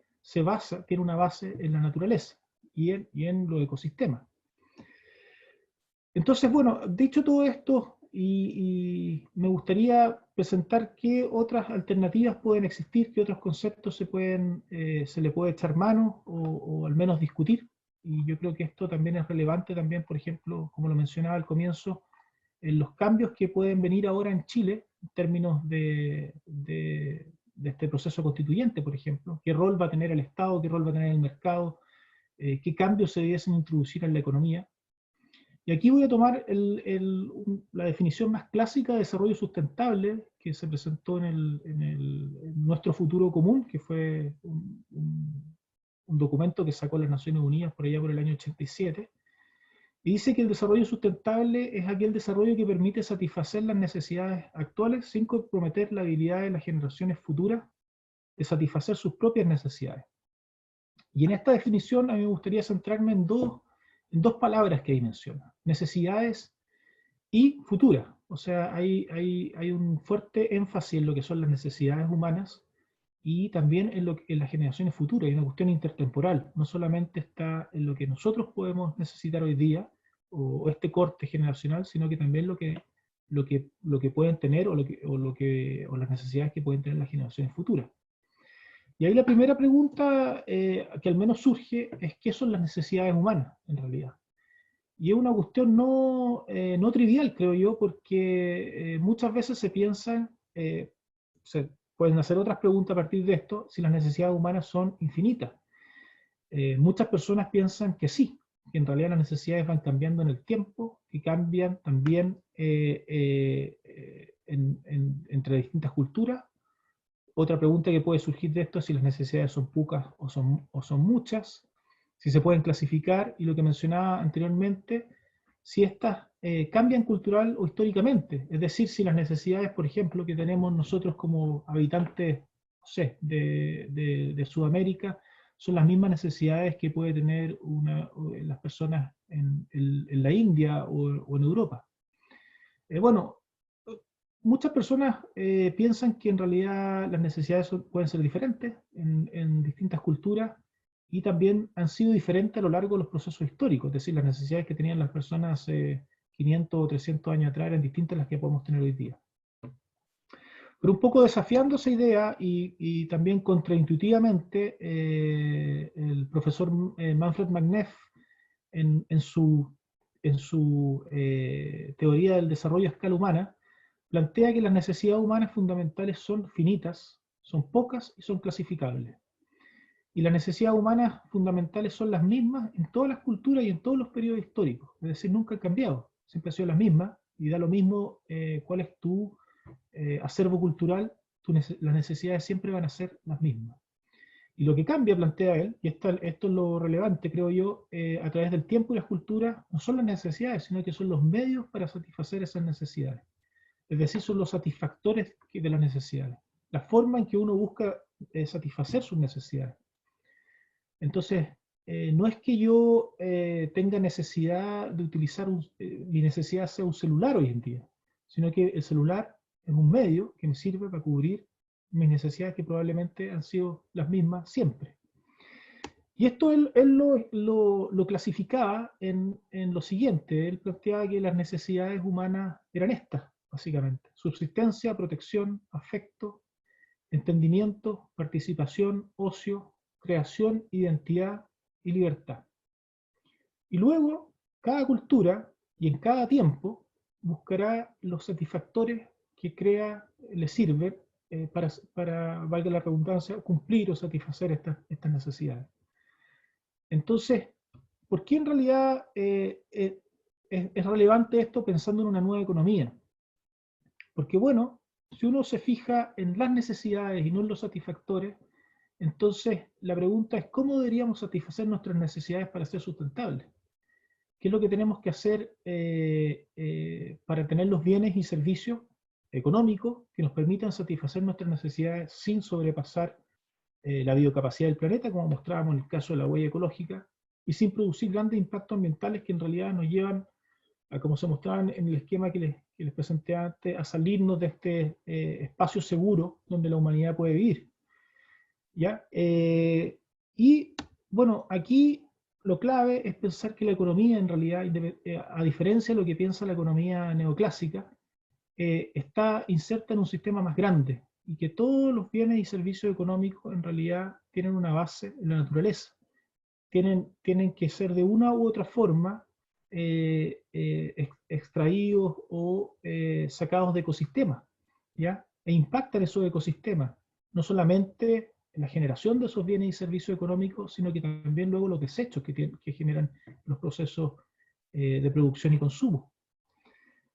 tiene una base en la naturaleza y en los ecosistemas. Entonces, bueno, dicho todo esto, y me gustaría presentar qué otras alternativas pueden existir, qué otros conceptos se le puede echar mano o al menos discutir. Y yo creo que esto también es relevante también, por ejemplo, como lo mencionaba al comienzo, en los cambios que pueden venir ahora en Chile en términos de este proceso constituyente, por ejemplo. ¿Qué rol va a tener el Estado? ¿Qué rol va a tener el mercado? ¿Qué cambios se debiesen introducir en la economía? Y aquí voy a tomar la definición más clásica de desarrollo sustentable que se presentó en nuestro futuro común, que fue un documento que sacó las Naciones Unidas por allá por el año 87, y dice que el desarrollo sustentable es aquel desarrollo que permite satisfacer las necesidades actuales sin comprometer la habilidad de las generaciones futuras de satisfacer sus propias necesidades. Y en esta definición a mí me gustaría centrarme en dos palabras que ahí menciona: necesidades y futuras. O sea, hay un fuerte énfasis en lo que son las necesidades humanas y también en las generaciones futuras. Hay una cuestión intertemporal. No solamente está en lo que nosotros podemos necesitar hoy día, o este corte generacional, sino que también lo que pueden tener o las necesidades que pueden tener las generaciones futuras. Y ahí la primera pregunta que al menos surge es: ¿qué son las necesidades humanas en realidad? Y es una cuestión no trivial, creo yo, porque muchas veces se piensa, se pueden hacer otras preguntas a partir de esto, si las necesidades humanas son infinitas. Muchas personas piensan que sí, que en realidad las necesidades van cambiando en el tiempo, que cambian también entre distintas culturas. Otra pregunta que puede surgir de esto es si las necesidades son pocas o son muchas, si se pueden clasificar, y lo que mencionaba anteriormente, si estas cambian cultural o históricamente. Es decir, si las necesidades, por ejemplo, que tenemos nosotros como habitantes, no sé, de Sudamérica, son las mismas necesidades que puede tener las personas en la India o en Europa. Bueno, muchas personas piensan que en realidad las necesidades pueden ser diferentes en distintas culturas y también han sido diferentes a lo largo de los procesos históricos. Es decir, las necesidades que tenían las personas hace 500 o 300 años atrás eran distintas a las que podemos tener hoy día. Pero un poco desafiando esa idea y también contraintuitivamente, el profesor Manfred Magneff en su teoría del desarrollo a escala humana, plantea que las necesidades humanas fundamentales son finitas, son pocas y son clasificables. Y las necesidades humanas fundamentales son las mismas en todas las culturas y en todos los periodos históricos. Es decir, nunca han cambiado, siempre han sido las mismas, y da lo mismo cuál es tu acervo cultural, las necesidades siempre van a ser las mismas. Y lo que cambia, plantea él, y esto es lo relevante, creo yo, a través del tiempo y las culturas, no son las necesidades, sino que son los medios para satisfacer esas necesidades. Es decir, son los satisfactores de las necesidades. La forma en que uno busca satisfacer sus necesidades. Entonces, no es que yo tenga necesidad de utilizar, mi necesidad sea un celular hoy en día, sino que el celular es un medio que me sirve para cubrir mis necesidades que probablemente han sido las mismas siempre. Y esto él lo clasificaba en lo siguiente. Él planteaba que las necesidades humanas eran estas, básicamente: subsistencia, protección, afecto, entendimiento, participación, ocio, creación, identidad y libertad. Y luego, cada cultura y en cada tiempo buscará los satisfactores que le sirven para, valga la redundancia, cumplir o satisfacer estas necesidades. Entonces, ¿por qué en realidad es relevante esto pensando en una nueva economía? Porque bueno, si uno se fija en las necesidades y no en los satisfactores, entonces la pregunta es ¿cómo deberíamos satisfacer nuestras necesidades para ser sustentables? ¿Qué es lo que tenemos que hacer para tener los bienes y servicios económicos que nos permitan satisfacer nuestras necesidades sin sobrepasar la biocapacidad del planeta, como mostrábamos en el caso de la huella ecológica, y sin producir grandes impactos ambientales que en realidad nos llevan a, como se mostraba en el esquema que les presenté antes, a salirnos de este espacio seguro donde la humanidad puede vivir? ¿Ya? Y bueno, aquí lo clave es pensar que la economía en realidad, a diferencia de lo que piensa la economía neoclásica, está inserta en un sistema más grande, y que todos los bienes y servicios económicos en realidad tienen una base en la naturaleza. Tienen que ser de una u otra forma extraídos o sacados de ecosistemas, ¿ya? E impactan esos ecosistemas, no solamente en la generación de esos bienes y servicios económicos, sino que también luego los desechos que generan los procesos de producción y consumo.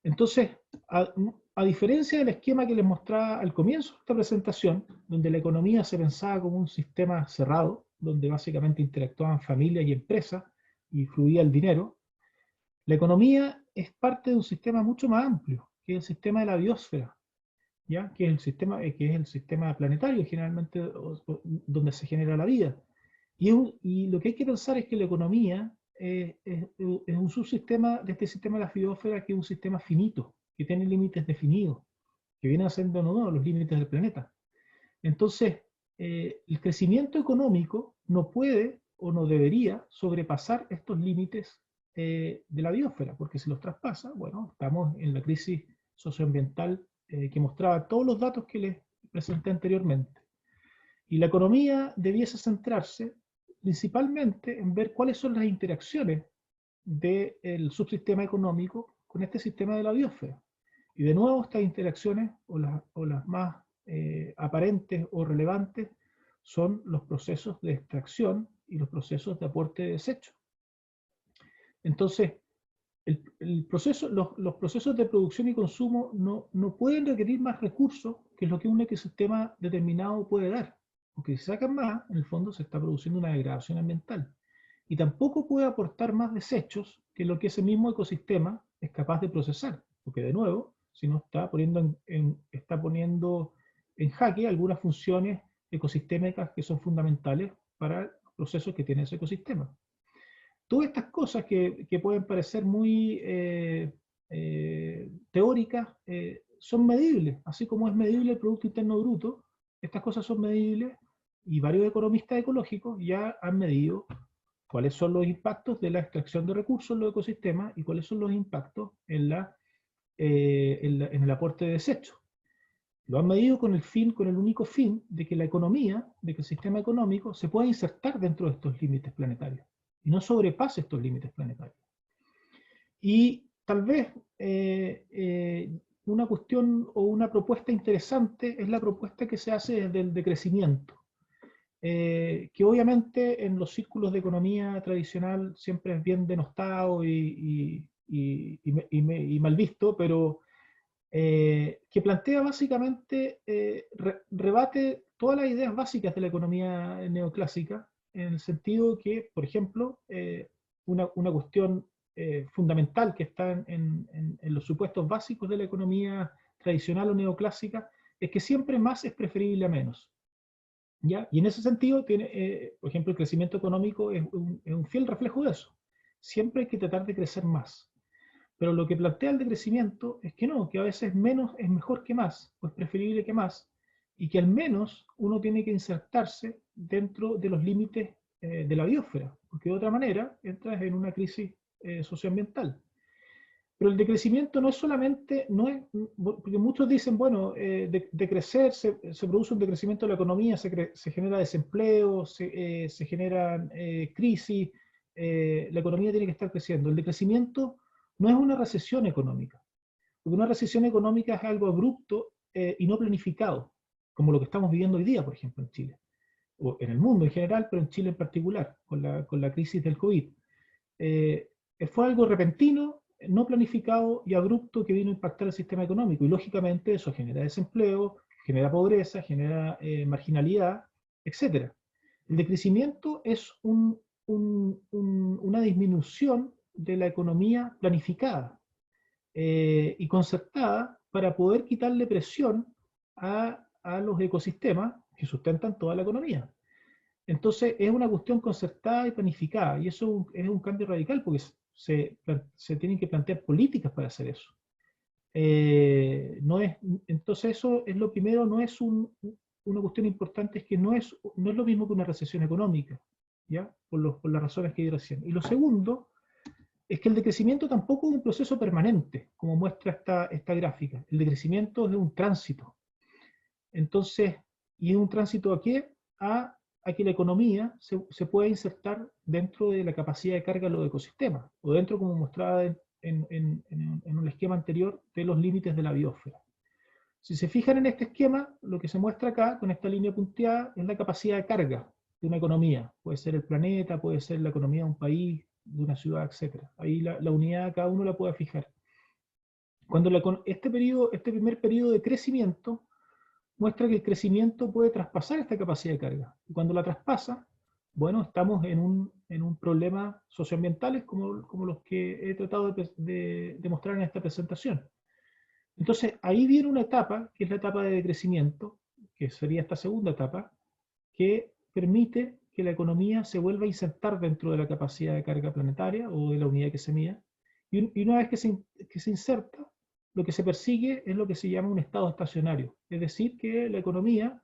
Entonces, a diferencia del esquema que les mostraba al comienzo de esta presentación, donde la economía se pensaba como un sistema cerrado, donde básicamente interactuaban familias y empresas y fluía el dinero, la economía es parte de un sistema mucho más amplio, que es el sistema de la biosfera, ¿ya? Que es el sistema planetario, generalmente donde se genera la vida. Y lo que hay que pensar es que la economía es un subsistema de este sistema de la biosfera, que es un sistema finito, que tiene límites definidos, que vienen siendo no los límites del planeta. Entonces, el crecimiento económico no puede o no debería sobrepasar estos límites de la biosfera, porque si los traspasa, bueno, estamos en la crisis socioambiental que mostraba todos los datos que les presenté anteriormente. Y la economía debiese centrarse principalmente en ver cuáles son las interacciones del subsistema económico con este sistema de la biosfera. Y de nuevo, estas interacciones, o las más aparentes o relevantes, son los procesos de extracción y los procesos de aporte de desecho. Entonces, los procesos de producción y consumo no pueden requerir más recursos que lo que un ecosistema determinado puede dar. Porque si sacan más, en el fondo se está produciendo una degradación ambiental. Y tampoco puede aportar más desechos que lo que ese mismo ecosistema es capaz de procesar. Porque de nuevo, si no está poniendo en jaque algunas funciones ecosistémicas que son fundamentales para los procesos que tiene ese ecosistema. Todas estas cosas que pueden parecer muy teóricas son medibles, así como es medible el Producto Interno Bruto. Estas cosas son medibles, y varios economistas ecológicos ya han medido cuáles son los impactos de la extracción de recursos en los ecosistemas y cuáles son los impactos en el aporte de desechos. Lo han medido con el único fin de que la economía, de que el sistema económico se pueda insertar dentro de estos límites planetarios y no sobrepase estos límites planetarios. Y tal vez una cuestión o una propuesta interesante es la propuesta que se hace desde el decrecimiento, que obviamente en los círculos de economía tradicional siempre es bien denostado y mal visto, pero que plantea básicamente, rebate todas las ideas básicas de la economía neoclásica, en el sentido que, por ejemplo, una cuestión fundamental que está en los supuestos básicos de la economía tradicional o neoclásica es que siempre más es preferible a menos. ¿Ya? Y en ese sentido, tiene, por ejemplo, el crecimiento económico es un fiel reflejo de eso. Siempre hay que tratar de crecer más. Pero lo que plantea el decrecimiento es que no, que a veces menos es mejor que más, o es preferible que más, y que al menos uno tiene que insertarse dentro de los límites de la biosfera, porque de otra manera entras en una crisis socioambiental. Pero el decrecimiento no es solamente, porque muchos dicen, bueno, de crecer se produce un decrecimiento de la economía, se genera desempleo, se generan crisis, la economía tiene que estar creciendo. El decrecimiento no es una recesión económica, porque una recesión económica es algo abrupto y no planificado, como lo que estamos viviendo hoy día, por ejemplo, en Chile, o en el mundo en general, pero en Chile en particular, con la crisis del COVID. Fue algo repentino, no planificado y abrupto que vino a impactar el sistema económico, y lógicamente eso genera desempleo, genera pobreza, genera marginalidad, etc. El decrecimiento es una disminución de la economía planificada y concertada para poder quitarle presión a los ecosistemas que sustentan toda la economía. Entonces es una cuestión concertada y planificada, y eso es un cambio radical porque se tienen que plantear políticas para hacer eso. Entonces eso es lo primero, no es una cuestión importante, es que no es lo mismo que una recesión económica, ¿ya? Por las razones que di recién. Y lo segundo es que el decrecimiento tampoco es un proceso permanente, como muestra esta gráfica. El decrecimiento es un tránsito. Entonces, ¿y es un tránsito a qué? A que la economía se pueda insertar dentro de la capacidad de carga de los ecosistemas, o dentro, como mostraba en un esquema anterior, de los límites de la biosfera. Si se fijan en este esquema, lo que se muestra acá, con esta línea punteada, es la capacidad de carga de una economía. Puede ser el planeta, puede ser la economía de un país, de una ciudad, etc. Ahí la unidad cada uno la puede fijar. Cuando este primer periodo de crecimiento muestra que el crecimiento puede traspasar esta capacidad de carga. Y cuando la traspasa, bueno, estamos en un problema socioambientales como los que he tratado de mostrar en esta presentación. Entonces, ahí viene una etapa, que es la etapa de decrecimiento, que sería esta segunda etapa, que permite que la economía se vuelva a insertar dentro de la capacidad de carga planetaria o de la unidad que se mida. Y una vez que se inserta, lo que se persigue es lo que se llama un estado estacionario, es decir, que la economía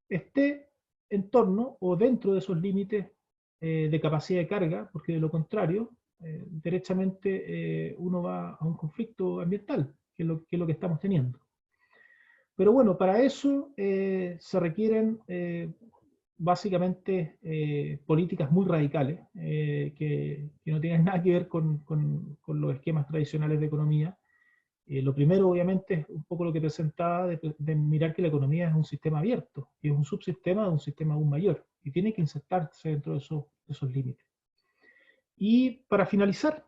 esté en torno o dentro de esos límites de capacidad de carga, porque de lo contrario, derechamente uno va a un conflicto ambiental, que es lo que estamos teniendo. Pero bueno, para eso se requieren básicamente políticas muy radicales, que no tienen nada que ver con los esquemas tradicionales de economía. Lo primero, obviamente, es un poco lo que presentaba, de mirar que la economía es un sistema abierto, y es un subsistema de un sistema aún mayor, y tiene que insertarse dentro de esos límites. Y para finalizar,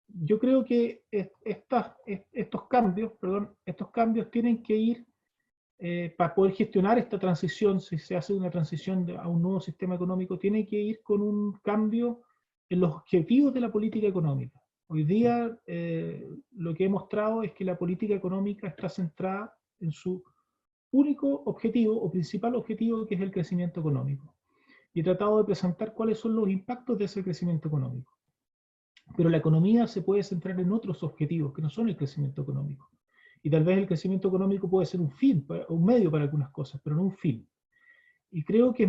yo creo que estos cambios tienen que ir, para poder gestionar esta transición, si se hace una transición a un nuevo sistema económico, tiene que ir con un cambio en los objetivos de la política económica. Hoy día lo que he mostrado es que la política económica está centrada en su único objetivo o principal objetivo, que es el crecimiento económico. Y he tratado de presentar cuáles son los impactos de ese crecimiento económico. Pero la economía se puede centrar en otros objetivos que no son el crecimiento económico. Y tal vez el crecimiento económico puede ser un fin, un medio para algunas cosas, pero no un fin. Y creo que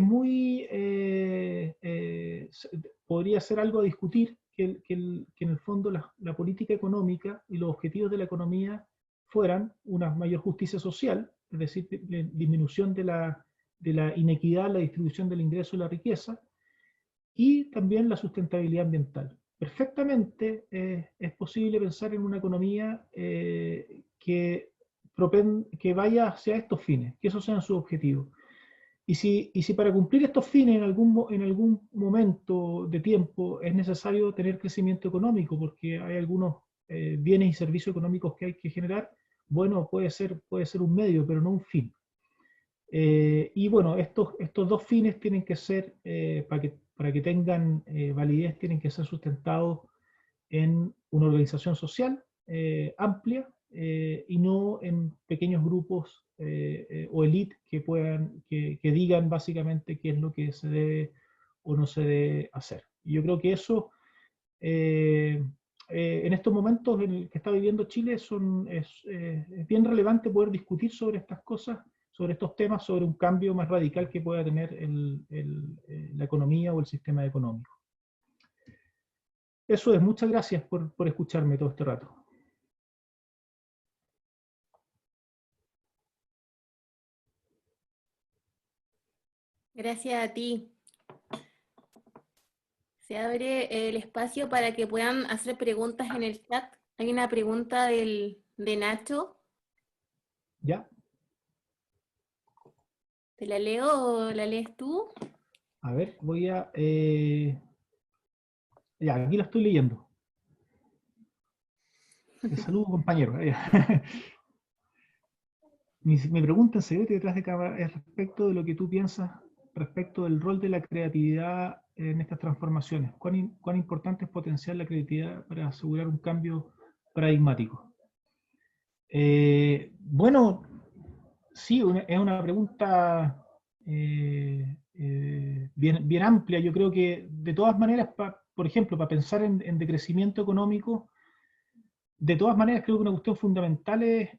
es podría ser algo a discutir, que en el fondo la política económica y los objetivos de la economía fueran una mayor justicia social, es decir, disminución de la inequidad, la distribución del ingreso y la riqueza, y también la sustentabilidad ambiental. perfectamente es posible pensar en una economía que vaya hacia estos fines, que esos sean sus objetivos. Y si para cumplir estos fines en algún momento de tiempo es necesario tener crecimiento económico, porque hay algunos bienes y servicios económicos que hay que generar, bueno, puede ser un medio, pero no un fin. Y bueno, estos dos fines tienen que ser, para que tengan validez, tienen que ser sustentados en una organización social amplia y no en pequeños grupos o élite que digan básicamente qué es lo que se debe o no se debe hacer. Y yo creo que eso en estos momentos en el que está viviendo Chile es bien relevante poder discutir sobre estas cosas, sobre estos temas, sobre un cambio más radical que pueda tener la economía o el sistema económico. Eso es, muchas gracias por escucharme todo este rato. Gracias a ti. Se abre el espacio para que puedan hacer preguntas en el chat. Hay una pregunta de Nacho. ¿Ya? ¿Te la leo o la lees tú? A ver, voy a... ya, aquí la estoy leyendo. Saludos, compañero. Mi pregunta en secreto detrás de cámara es respecto de lo que tú piensas respecto del rol de la creatividad en estas transformaciones. ¿Cuán importante es potenciar la creatividad para asegurar un cambio paradigmático? Bueno, sí, es una pregunta bien amplia. Yo creo que de todas maneras, por ejemplo, para pensar en decrecimiento económico, de todas maneras creo que una cuestión fundamental es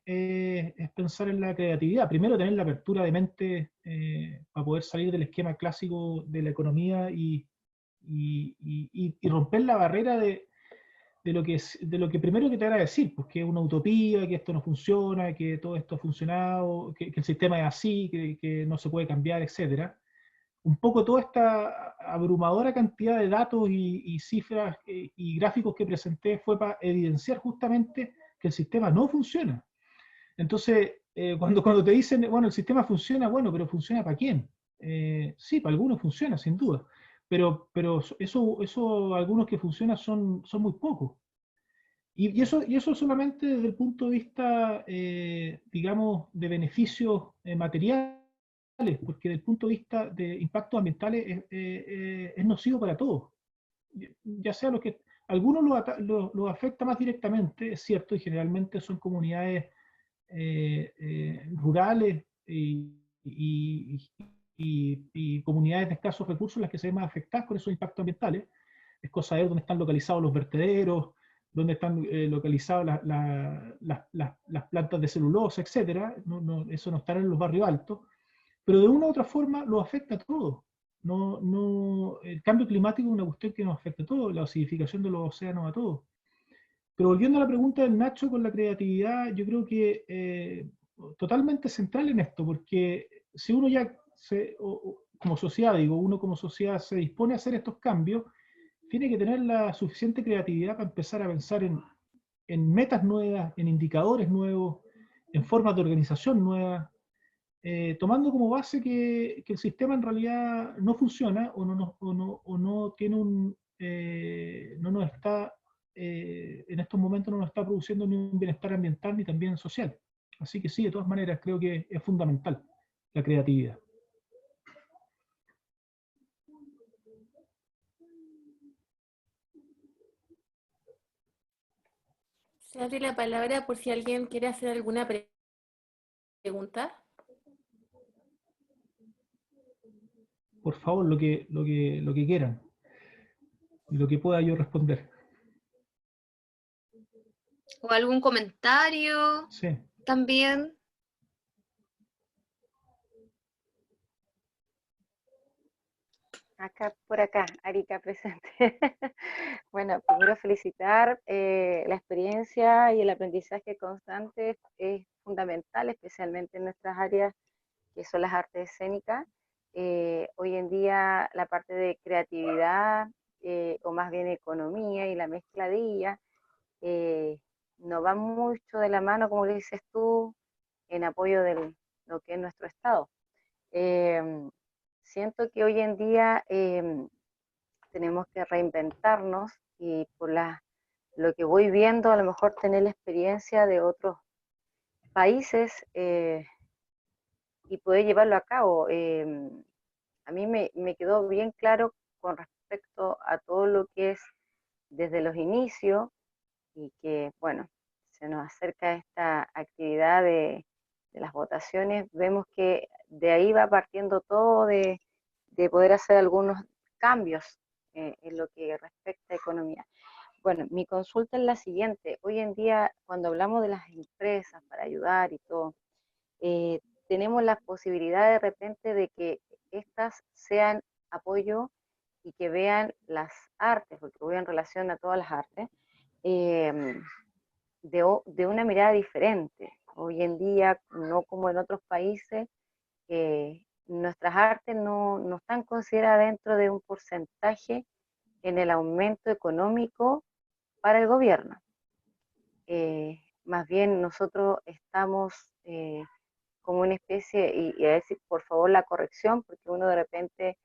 pensar en la creatividad. Primero, tener la apertura de mente para poder salir del esquema clásico de la economía y romper la barrera de lo que primero que te van a decir, pues que es una utopía, que esto no funciona, que todo esto ha funcionado, que el sistema es así, que no se puede cambiar, etcétera. Un poco toda esta abrumadora cantidad de datos y cifras y gráficos que presenté fue para evidenciar justamente que el sistema no funciona. Entonces, cuando te dicen, bueno, el sistema funciona, bueno, pero ¿funciona para quién? Sí, para algunos funciona, sin duda, pero eso algunos que funcionan son muy pocos. Y eso solamente desde el punto de vista, digamos, de beneficios materiales, porque desde el punto de vista de impactos ambientales es nocivo para todos. Ya sea algunos lo afecta más directamente, es cierto, y generalmente son comunidades rurales y comunidades de escasos recursos las que se ven más afectadas por esos impactos ambientales. Es cosa de ver dónde están localizados los vertederos, dónde están localizadas las plantas de celulosa, etc. Eso no estará en los barrios altos, pero de una u otra forma lo afecta a todos. El cambio climático es una cuestión que nos afecta a todos, la acidificación de los océanos a todos. Pero volviendo a la pregunta del Nacho con la creatividad, yo creo que totalmente central en esto, porque si uno ya, como sociedad, uno como sociedad se dispone a hacer estos cambios, tiene que tener la suficiente creatividad para empezar a pensar en metas nuevas, en indicadores nuevos, en formas de organización nuevas, tomando como base que el sistema en realidad no funciona o no tiene no nos está, en estos momentos no nos está produciendo ni un bienestar ambiental ni también social. Así que sí, de todas maneras creo que es fundamental la creatividad. Se abre la palabra por si alguien quiere hacer alguna pregunta. Por favor, lo que quieran, lo que pueda yo responder. ¿O algún comentario? Sí. También. Por acá, Arica presente. Bueno, primero felicitar la experiencia y el aprendizaje constante es fundamental, especialmente en nuestras áreas que son las artes escénicas. Hoy en día la parte de creatividad o más bien economía y la mezcla de ella, no va mucho de la mano, como le dices tú, en apoyo de lo que es nuestro Estado. Siento que hoy en día tenemos que reinventarnos y por lo que voy viendo, a lo mejor tener la experiencia de otros países y poder llevarlo a cabo. A mí me quedó bien claro con respecto a todo lo que es desde los inicios y que, bueno, se nos acerca esta actividad de las votaciones, vemos que de ahí va partiendo todo de poder hacer algunos cambios en lo que respecta a economía. Bueno, mi consulta es la siguiente. Hoy en día, cuando hablamos de las empresas para ayudar y todo, tenemos la posibilidad de repente de que estas sean apoyo y que vean las artes, porque voy en relación a todas las artes, de una mirada diferente. Hoy en día, no como en otros países, nuestras artes no están consideradas dentro de un porcentaje en el aumento económico para el gobierno. Más bien nosotros estamos como una especie, y a decir por favor la corrección, porque uno de repente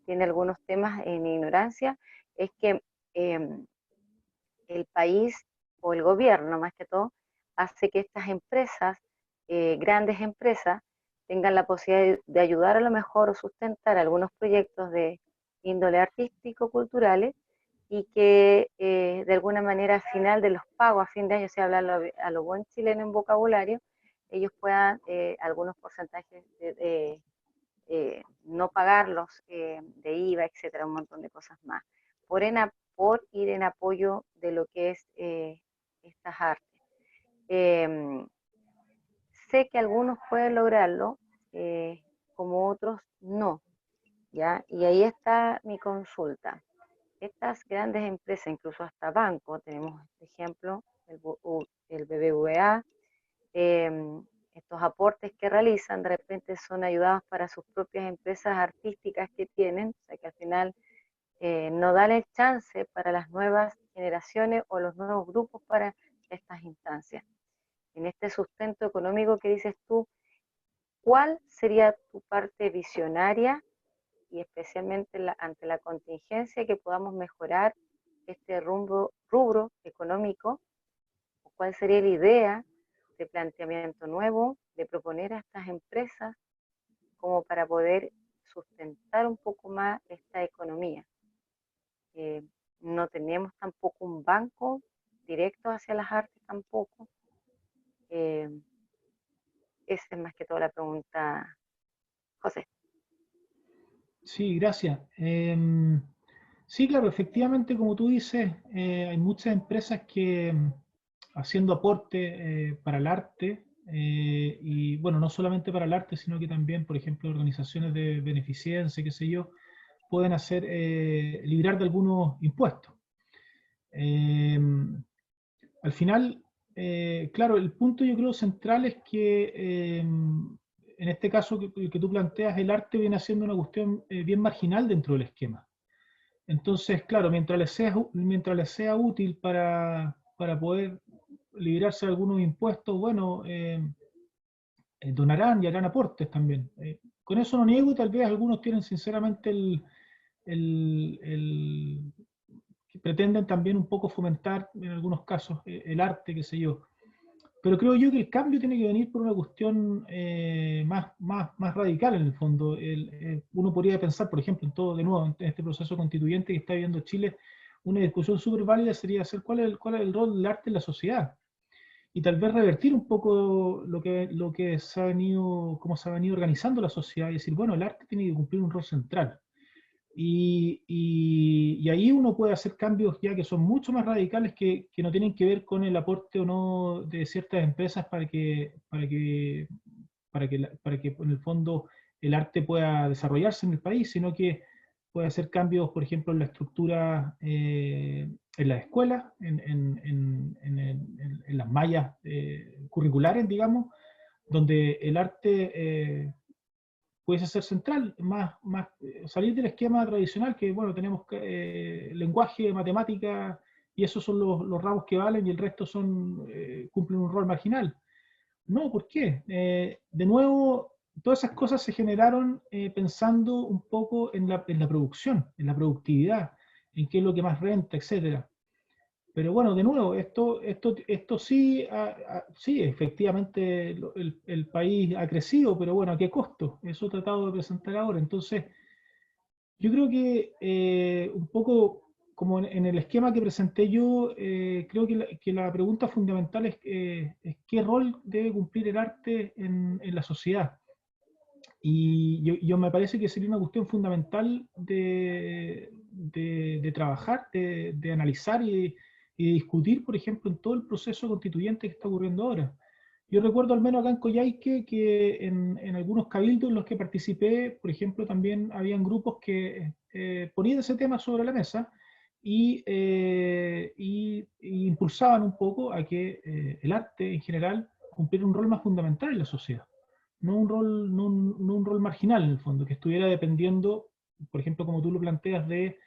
tiene algunos temas en ignorancia, es que el país o el gobierno más que todo hace que estas empresas, grandes empresas, tengan la posibilidad de ayudar a lo mejor o sustentar algunos proyectos de índole artístico, culturales, y que de alguna manera al final de los pagos, a fin de año, si hablarlo a lo buen chileno en vocabulario, ellos puedan algunos porcentajes no pagarlos de IVA, etcétera, un montón de cosas más, por ir en apoyo de lo que es estas artes. Sé que algunos pueden lograrlo, como otros no, ¿ya? Y ahí está mi consulta. Estas grandes empresas, incluso hasta bancos, tenemos este ejemplo, el BBVA, estos aportes que realizan de repente son ayudados para sus propias empresas artísticas que tienen, o sea que al final no dan el chance para las nuevas generaciones o los nuevos grupos para estas instancias. En este sustento económico que dices tú, ¿cuál sería tu parte visionaria y especialmente ante la contingencia que podamos mejorar este rubro económico? ¿Cuál sería la idea de planteamiento nuevo, de proponer a estas empresas como para poder sustentar un poco más esta economía? No tenemos tampoco un banco directo hacia las artes tampoco. Esa es más que todo la pregunta, José. Sí, gracias. Sí, claro, efectivamente, como tú dices, hay muchas empresas que haciendo aporte para el arte, y bueno, no solamente para el arte, sino que también, por ejemplo, organizaciones de beneficencia, qué sé yo, pueden hacer, librar de algunos impuestos. Al final, claro, el punto yo creo central es que en este caso que tú planteas, el arte viene siendo una cuestión bien marginal dentro del esquema. Entonces, claro, mientras les sea útil para poder librarse de algunos impuestos, bueno, donarán y harán aportes también. Con eso no niego, tal vez algunos tienen sinceramente que pretenden también un poco fomentar en algunos casos el arte, qué sé yo. Pero creo yo que el cambio tiene que venir por una cuestión más radical en el fondo. Uno podría pensar, por ejemplo, en todo, de nuevo, en este proceso constituyente que está viviendo Chile, una discusión súper válida sería hacer cuál es el rol del arte en la sociedad. Y tal vez revertir un poco lo que se ha venido, cómo se ha venido organizando la sociedad y decir, bueno, el arte tiene que cumplir un rol central. Y ahí uno puede hacer cambios ya que son mucho más radicales que no tienen que ver con el aporte o no de ciertas empresas para que en el fondo el arte pueda desarrollarse en el país, sino que puede hacer cambios, por ejemplo, en la estructura, en las escuelas, en las mallas curriculares, digamos, donde el arte pudiese ser central, salir del esquema tradicional que, bueno, tenemos lenguaje, matemática, y esos son los ramos que valen y el resto cumplen un rol marginal. No, ¿por qué? De nuevo, todas esas cosas se generaron pensando un poco en la producción, en la productividad, en qué es lo que más renta, etcétera. Pero bueno, de nuevo, esto sí, sí, efectivamente el país ha crecido, pero bueno, ¿a qué costo? Eso he tratado de presentar ahora. Entonces, yo creo que un poco como en el esquema que presenté yo, creo que la pregunta fundamental es qué rol debe cumplir el arte en la sociedad. Y yo me parece que sería una cuestión fundamental de trabajar, de analizar y discutir, por ejemplo, en todo el proceso constituyente que está ocurriendo ahora. Yo recuerdo al menos acá en Coyhaique que en algunos cabildos en los que participé, por ejemplo, también habían grupos que ponían ese tema sobre la mesa y impulsaban un poco a que el arte en general cumpliera un rol más fundamental en la sociedad. No un rol marginal en el fondo, que estuviera dependiendo, por ejemplo, como tú lo planteas, de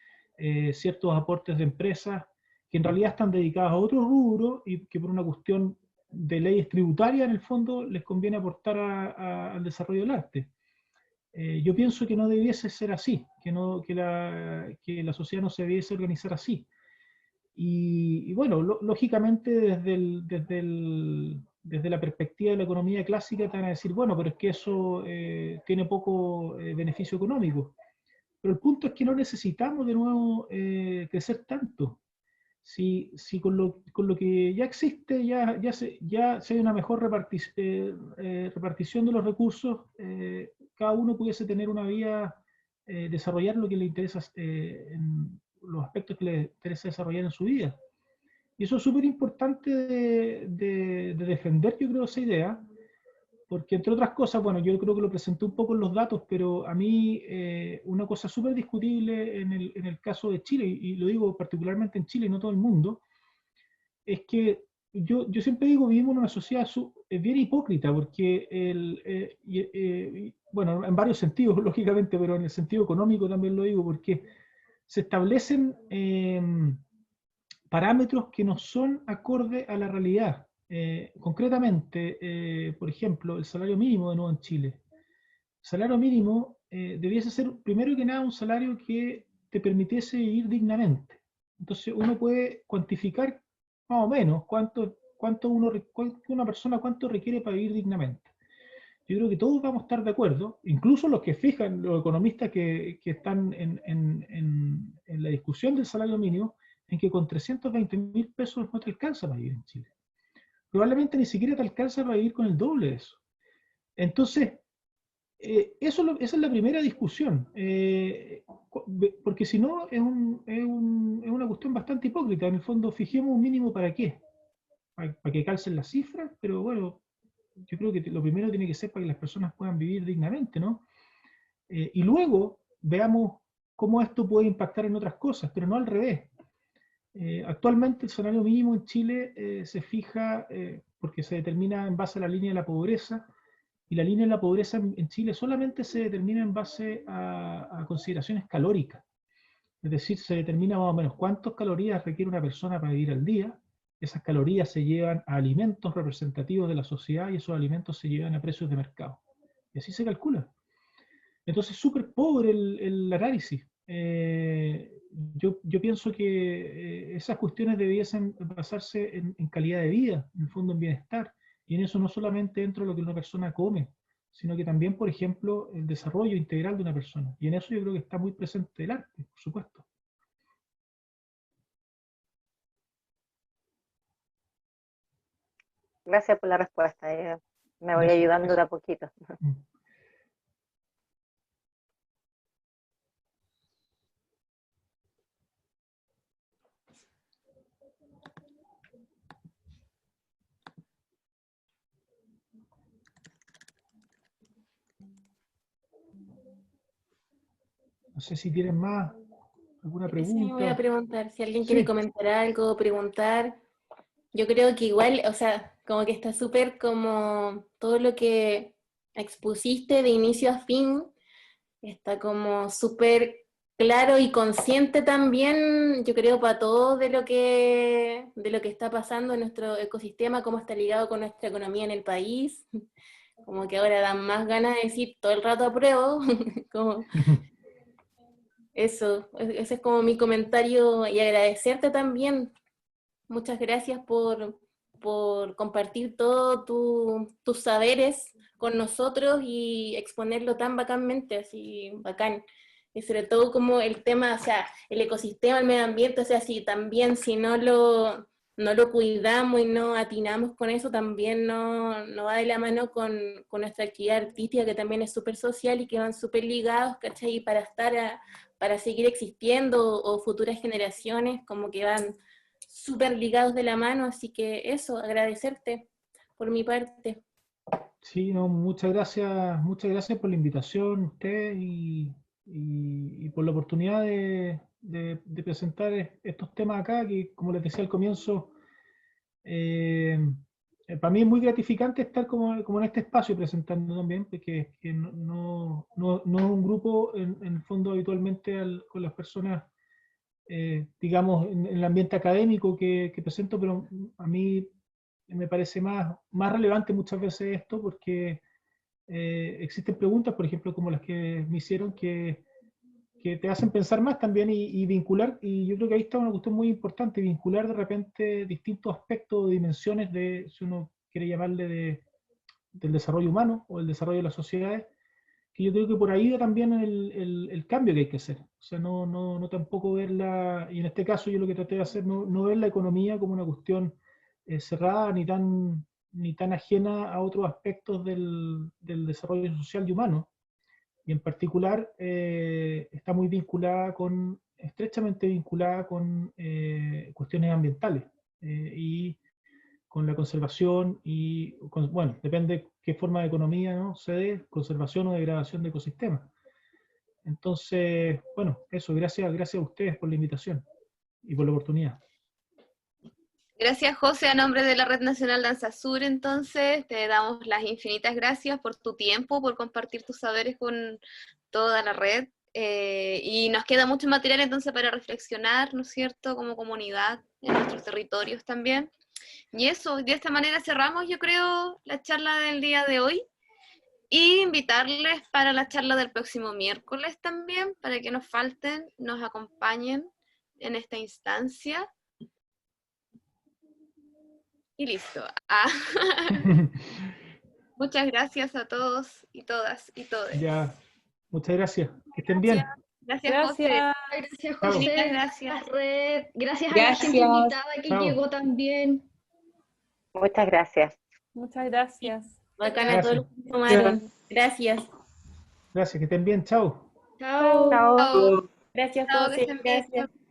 ciertos aportes de empresas que en realidad están dedicadas a otro rubro y que por una cuestión de leyes tributarias en el fondo les conviene aportar al desarrollo del arte. Yo pienso que no debiese ser así, que la sociedad no se debiese organizar así. Y bueno, lógicamente desde la perspectiva de la economía clásica te van a decir, bueno, pero es que eso tiene poco beneficio económico. Pero el punto es que no necesitamos de nuevo crecer tanto. Si con lo que ya existe, ya hay una mejor repartición de los recursos, cada uno pudiese tener una vía, desarrollar lo que le interesa, en los aspectos que le interesa desarrollar en su vida. Y eso es súper importante de defender, yo creo, esa idea, porque entre otras cosas, bueno, yo creo que lo presenté un poco en los datos, pero a mí una cosa súper discutible en el caso de Chile, y lo digo particularmente en Chile y no todo el mundo, es que yo siempre digo, vivimos en una sociedad bien hipócrita, porque bueno, en varios sentidos, lógicamente, pero en el sentido económico también lo digo, porque se establecen parámetros que no son acorde a la realidad. Concretamente, por ejemplo, el salario mínimo de nuevo en Chile. El salario mínimo debiese ser, primero que nada, un salario que te permitiese vivir dignamente. Entonces uno puede cuantificar más o menos cuánto una persona cuánto requiere para vivir dignamente. Yo creo que todos vamos a estar de acuerdo, incluso los que fijan, los economistas que están en la discusión del salario mínimo, en que con 320.000 pesos no te alcanza para vivir en Chile. Probablemente ni siquiera te alcanza para vivir con el doble de eso. Entonces, esa es la primera discusión, porque si no es una cuestión bastante hipócrita. En el fondo, fijemos un mínimo para qué, para que calcen las cifras, pero bueno, yo creo que lo primero tiene que ser para que las personas puedan vivir dignamente, ¿no? Y luego veamos cómo esto puede impactar en otras cosas, pero no al revés. Actualmente el salario mínimo en Chile se fija porque se determina en base a la línea de la pobreza, y la línea de la pobreza en Chile solamente se determina en base a consideraciones calóricas. Es decir, se determina más o menos cuántas calorías requiere una persona para vivir al día. Esas calorías se llevan a alimentos representativos de la sociedad y esos alimentos se llevan a precios de mercado. Y así se calcula. Entonces es súper pobre el análisis. Yo pienso que esas cuestiones debiesen basarse en calidad de vida, en el fondo en bienestar, y en eso no solamente dentro de lo que una persona come, sino que también, por ejemplo, el desarrollo integral de una persona. Y en eso yo creo que está muy presente el arte, por supuesto. Gracias por la respuesta. Me voy ayudando de a poquito. No sé si tienen más, alguna pregunta. Sí, me voy a preguntar, si alguien quiere comentar algo, preguntar. Yo creo que igual, o sea, como que está súper como todo lo que expusiste de inicio a fin, está como súper claro y consciente también, yo creo, para todos de lo que está pasando en nuestro ecosistema, cómo está ligado con nuestra economía en el país. Como que ahora dan más ganas de decir todo el rato apruebo. Como, eso, ese es como mi comentario, y agradecerte también. Muchas gracias por compartir todos tus saberes con nosotros y exponerlo tan bacánmente, así bacán. Y sobre todo como el tema, o sea, el ecosistema, el medio ambiente, o sea, si también si no lo cuidamos y no atinamos con eso, también no va de la mano con nuestra actividad artística, que también es súper social y que van súper ligados, ¿cachai? Para seguir existiendo, o futuras generaciones, como que van súper ligados de la mano, así que eso, agradecerte por mi parte. Sí, no, muchas gracias por la invitación, usted, y por la oportunidad de presentar estos temas acá, que como les decía al comienzo, para mí es muy gratificante estar como en este espacio presentando también, porque que no es un grupo en el fondo habitualmente con las personas, digamos, en el ambiente académico que presento, pero a mí me parece más relevante muchas veces esto, porque existen preguntas, por ejemplo, como las que me hicieron, que te hacen pensar más también y vincular, y yo creo que ahí está una cuestión muy importante, vincular de repente distintos aspectos o dimensiones de, si uno quiere llamarle, del desarrollo humano o el desarrollo de las sociedades, que yo creo que por ahí va también el cambio que hay que hacer. O sea, no tampoco verla, y en este caso yo lo que traté de hacer, no ver la economía como una cuestión cerrada ni tan ajena a otros aspectos del desarrollo social y humano. Y en particular está muy estrechamente vinculada con cuestiones ambientales y con la conservación bueno, depende qué forma de economía, ¿no?, se dé, conservación o degradación de ecosistemas. Entonces, bueno, eso, gracias a ustedes por la invitación y por la oportunidad. Gracias, José, a nombre de la Red Nacional Danza Sur. Entonces, te damos las infinitas gracias por tu tiempo, por compartir tus saberes con toda la red. Y nos queda mucho material entonces para reflexionar, ¿no es cierto?, como comunidad, en nuestros territorios también. Y eso, de esta manera cerramos, yo creo, la charla del día de hoy. Y invitarles para la charla del próximo miércoles también, para que nos falten, nos acompañen en esta instancia. Y listo. Muchas gracias a todos y todas y todes. Ya, muchas gracias. Que estén bien. Gracias, José. Gracias, José. Muchas gracias. Red. Gracias a la gente invitada que llegó también. Muchas gracias. Muchas gracias. Bacana todo lo que tomaron. Gracias. Gracias, que estén bien. Chao. Chao. Chao. Gracias, Chao, José. que estén bien. Gracias.